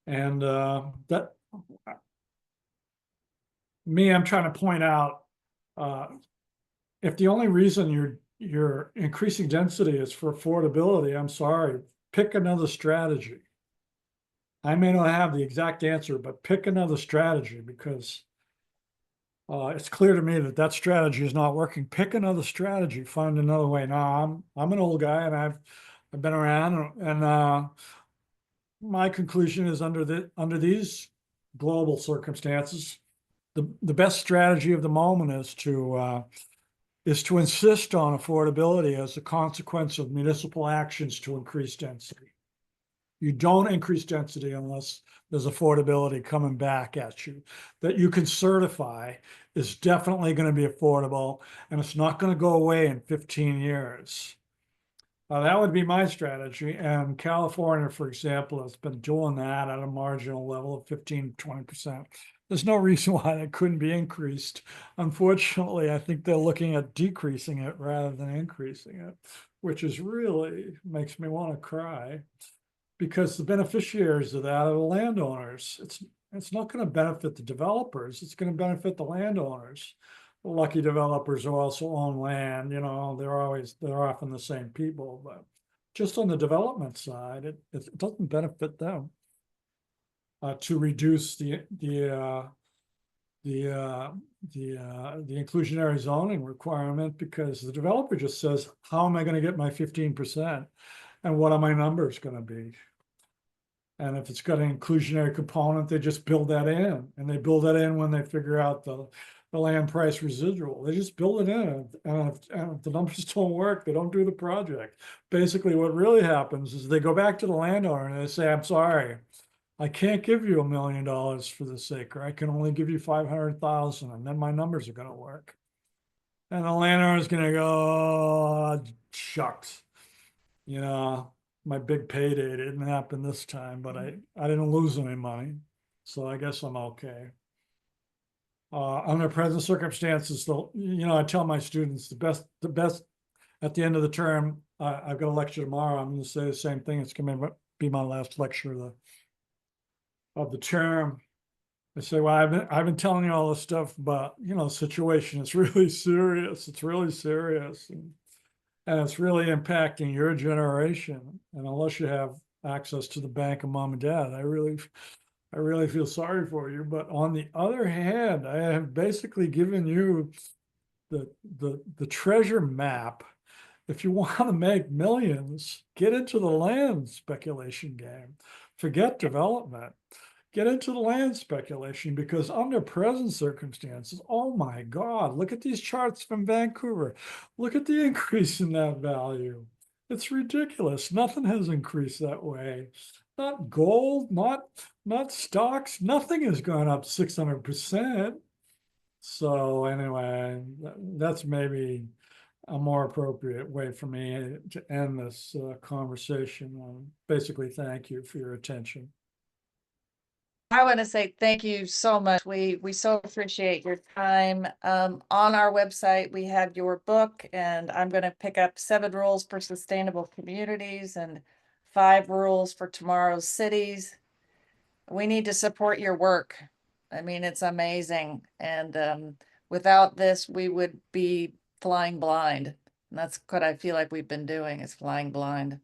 and that I'm trying to point out, if the only reason you're increasing density is for affordability, I'm sorry, pick another strategy. I may not have the exact answer, but pick another strategy, because it's clear to me that strategy is not working. Pick another strategy, find another way. Now, I'm an old guy, and I've been around, and my conclusion is under these global circumstances, the best strategy of the moment is to insist on affordability as a consequence of municipal actions to increase density. You don't increase density unless there's affordability coming back at you that you can certify is definitely going to be affordable, and it's not going to go away in 15 years. That would be my strategy. And California, for example, has been doing that at a marginal level of 15, 20%. There's no reason why that couldn't be increased. Unfortunately, I think they're looking at decreasing it rather than increasing it, which is really makes me want to cry, because the beneficiaries of that are the landowners. It's not going to benefit the developers. It's going to benefit the landowners. The lucky developers who also own land, they're often the same people, but just on the development side, it doesn't benefit them to reduce the inclusionary zoning requirement, because the developer just says, how am I going to get my 15%? And what are my numbers going to be? And if it's got an inclusionary component, they just build that in, and they build that in when they figure out the land price residual. They just build it in, and if the numbers don't work, they don't do the project. Basically, what really happens is they go back to the landowner and they say, I'm sorry, I can't give you $1 million for this acre. I can only give you 500,000, and then my numbers are going to work. And the landowner is going to go, oh, shucks, my big payday didn't happen this time, but I didn't lose any money, so I guess I'm okay. Under present circumstances, though, I tell my students the best at the end of the term. I've got a lecture tomorrow. I'm going to say the same thing. It's going to be my last lecture of the term. I say, well, I've been telling you all this stuff, but the situation is really serious. It's really serious, and it's really impacting your generation. And unless you have access to the bank of mom and dad, I really feel sorry for you. But on the other hand, I have basically given you the treasure map. If you want to make millions, get into the land speculation game. Forget development. Get into the land speculation, because under present circumstances, oh my God, look at these charts from Vancouver. Look at the increase in that value. It's ridiculous. Nothing has increased that way. Not gold, not stocks. Nothing has gone up 600%. So anyway, that's maybe a more appropriate way for me to end this conversation. Basically, thank you for your attention. I want to say thank you so much. We so appreciate your time. On our website, we have your book, and I'm going to pick up 7 Rules for Sustainable Communities and 5 Rules for Tomorrow's Cities. We need to support your work. I mean, it's amazing. And without this, we would be flying blind. And that's what I feel like we've been doing, is flying blind.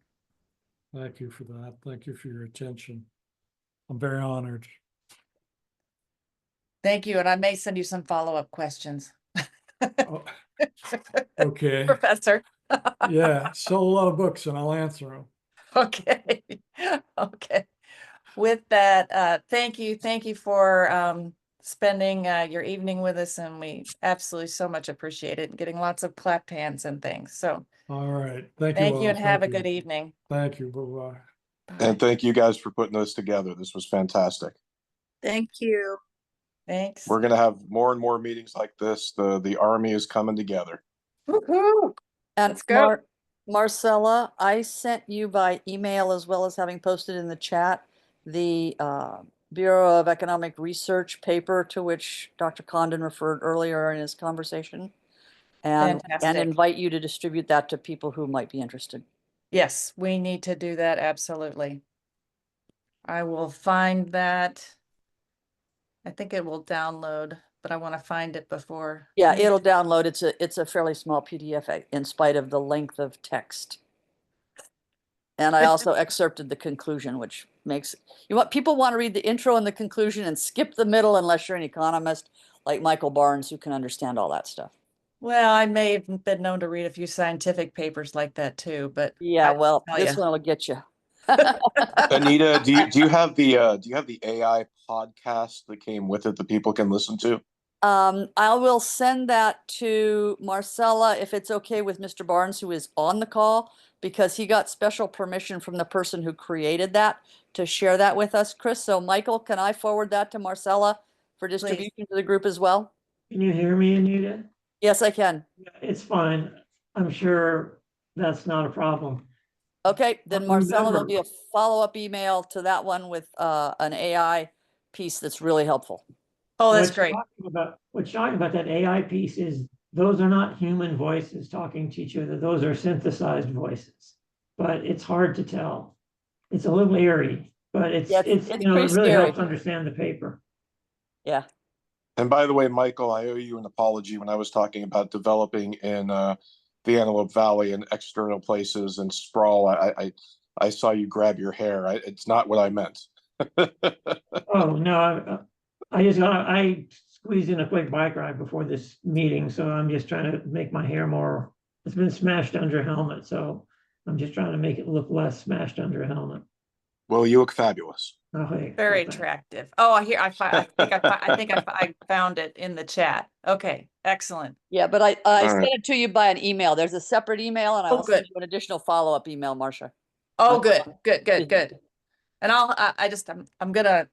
Thank you for that. Thank you for your attention. I'm very honored. Thank you, and I may send you some follow-up questions. Oh, okay. Professor. Yeah, sell a lot of books and I'll answer them. Okay, okay. With that, thank you for spending your evening with us, and we absolutely so much appreciate it, and getting lots of clapped hands and things. So All right. Thank you thank you all. and have a Thank you. good evening. Thank you. Bye-bye. And thank you guys for putting this together. This was fantastic. Thank you. Thanks. We're going to have more and more meetings like this. The Army is coming together. Woo-hoo. And Let's go. Marcella, I sent you by email, as well as having posted in the chat, the Bureau of Economic Research paper to which Dr. Condon referred earlier in his conversation. And Fantastic. invite you to distribute that to people who might be interested. Yes, we need to do that, absolutely. I will find that. I think it will download, but I want to find it before. Yeah, it'll download. It's a fairly small PDF in spite of the length of text. And I also excerpted the conclusion, which makes people want to read the intro and the conclusion and skip the middle unless you're an economist like Michael Barnes who can understand all that stuff. Well, I may have been known to read a few scientific papers like that too, but Yeah, well, tell this ya. one will get you. Anita, do you have the AI podcast that came with it that people can listen to? I will send that to Marcella if it's okay with Mr. Barnes, who is on the call, because he got special permission from the person who created that to share that with us, Chris. So Michael, can I forward that to Marcella for distribution to the group as well? Can you hear me, Anita? Yes, I can. It's fine. I'm sure that's not a problem. Okay, then Marcella, there'll be Remember- a follow-up email to that one with an AI piece that's really helpful. Oh, that's great. What's shocking about that AI piece is those are not human voices talking to each other. Those are synthesized voices. But it's hard to tell. It's a little eerie, but it's pretty it really scary. helps understand the paper. Yeah. And by the way, Michael, I owe you an apology when I was talking about developing in the Antelope Valley and external places and sprawl. I saw you grab your hair. It's not what I meant. Oh, no, I squeezed in a quick bike ride before this meeting, so I'm just trying to make my hair more, it's been smashed under a helmet, so I'm just trying to make it look less smashed under a helmet. Well, you look fabulous. Oh, hey, Very well, thanks. attractive. Oh, I think I found it in the chat. Okay, excellent. Yeah, but I All sent right. it to you by an email. There's a separate email, and I Oh, will send good. you an additional follow-up email, Marcia. Oh, Okay. good. And I'm gonna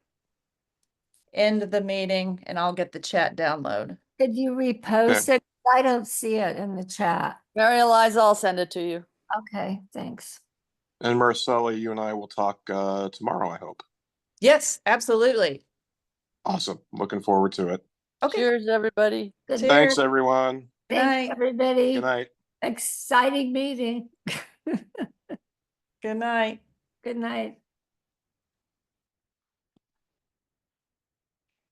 end the meeting and I'll get the chat download. Did you repost Okay. it? I don't see it in the chat. Mary Eliza, I'll send it to you. Okay, thanks. And Marcella, you and I will talk tomorrow, I hope. Yes, absolutely. Awesome. Looking forward to it. Okay. Cheers, everybody. Good Thanks, night. everyone. Good Thanks, night. everybody. Good night. Exciting meeting. Good night. Good night.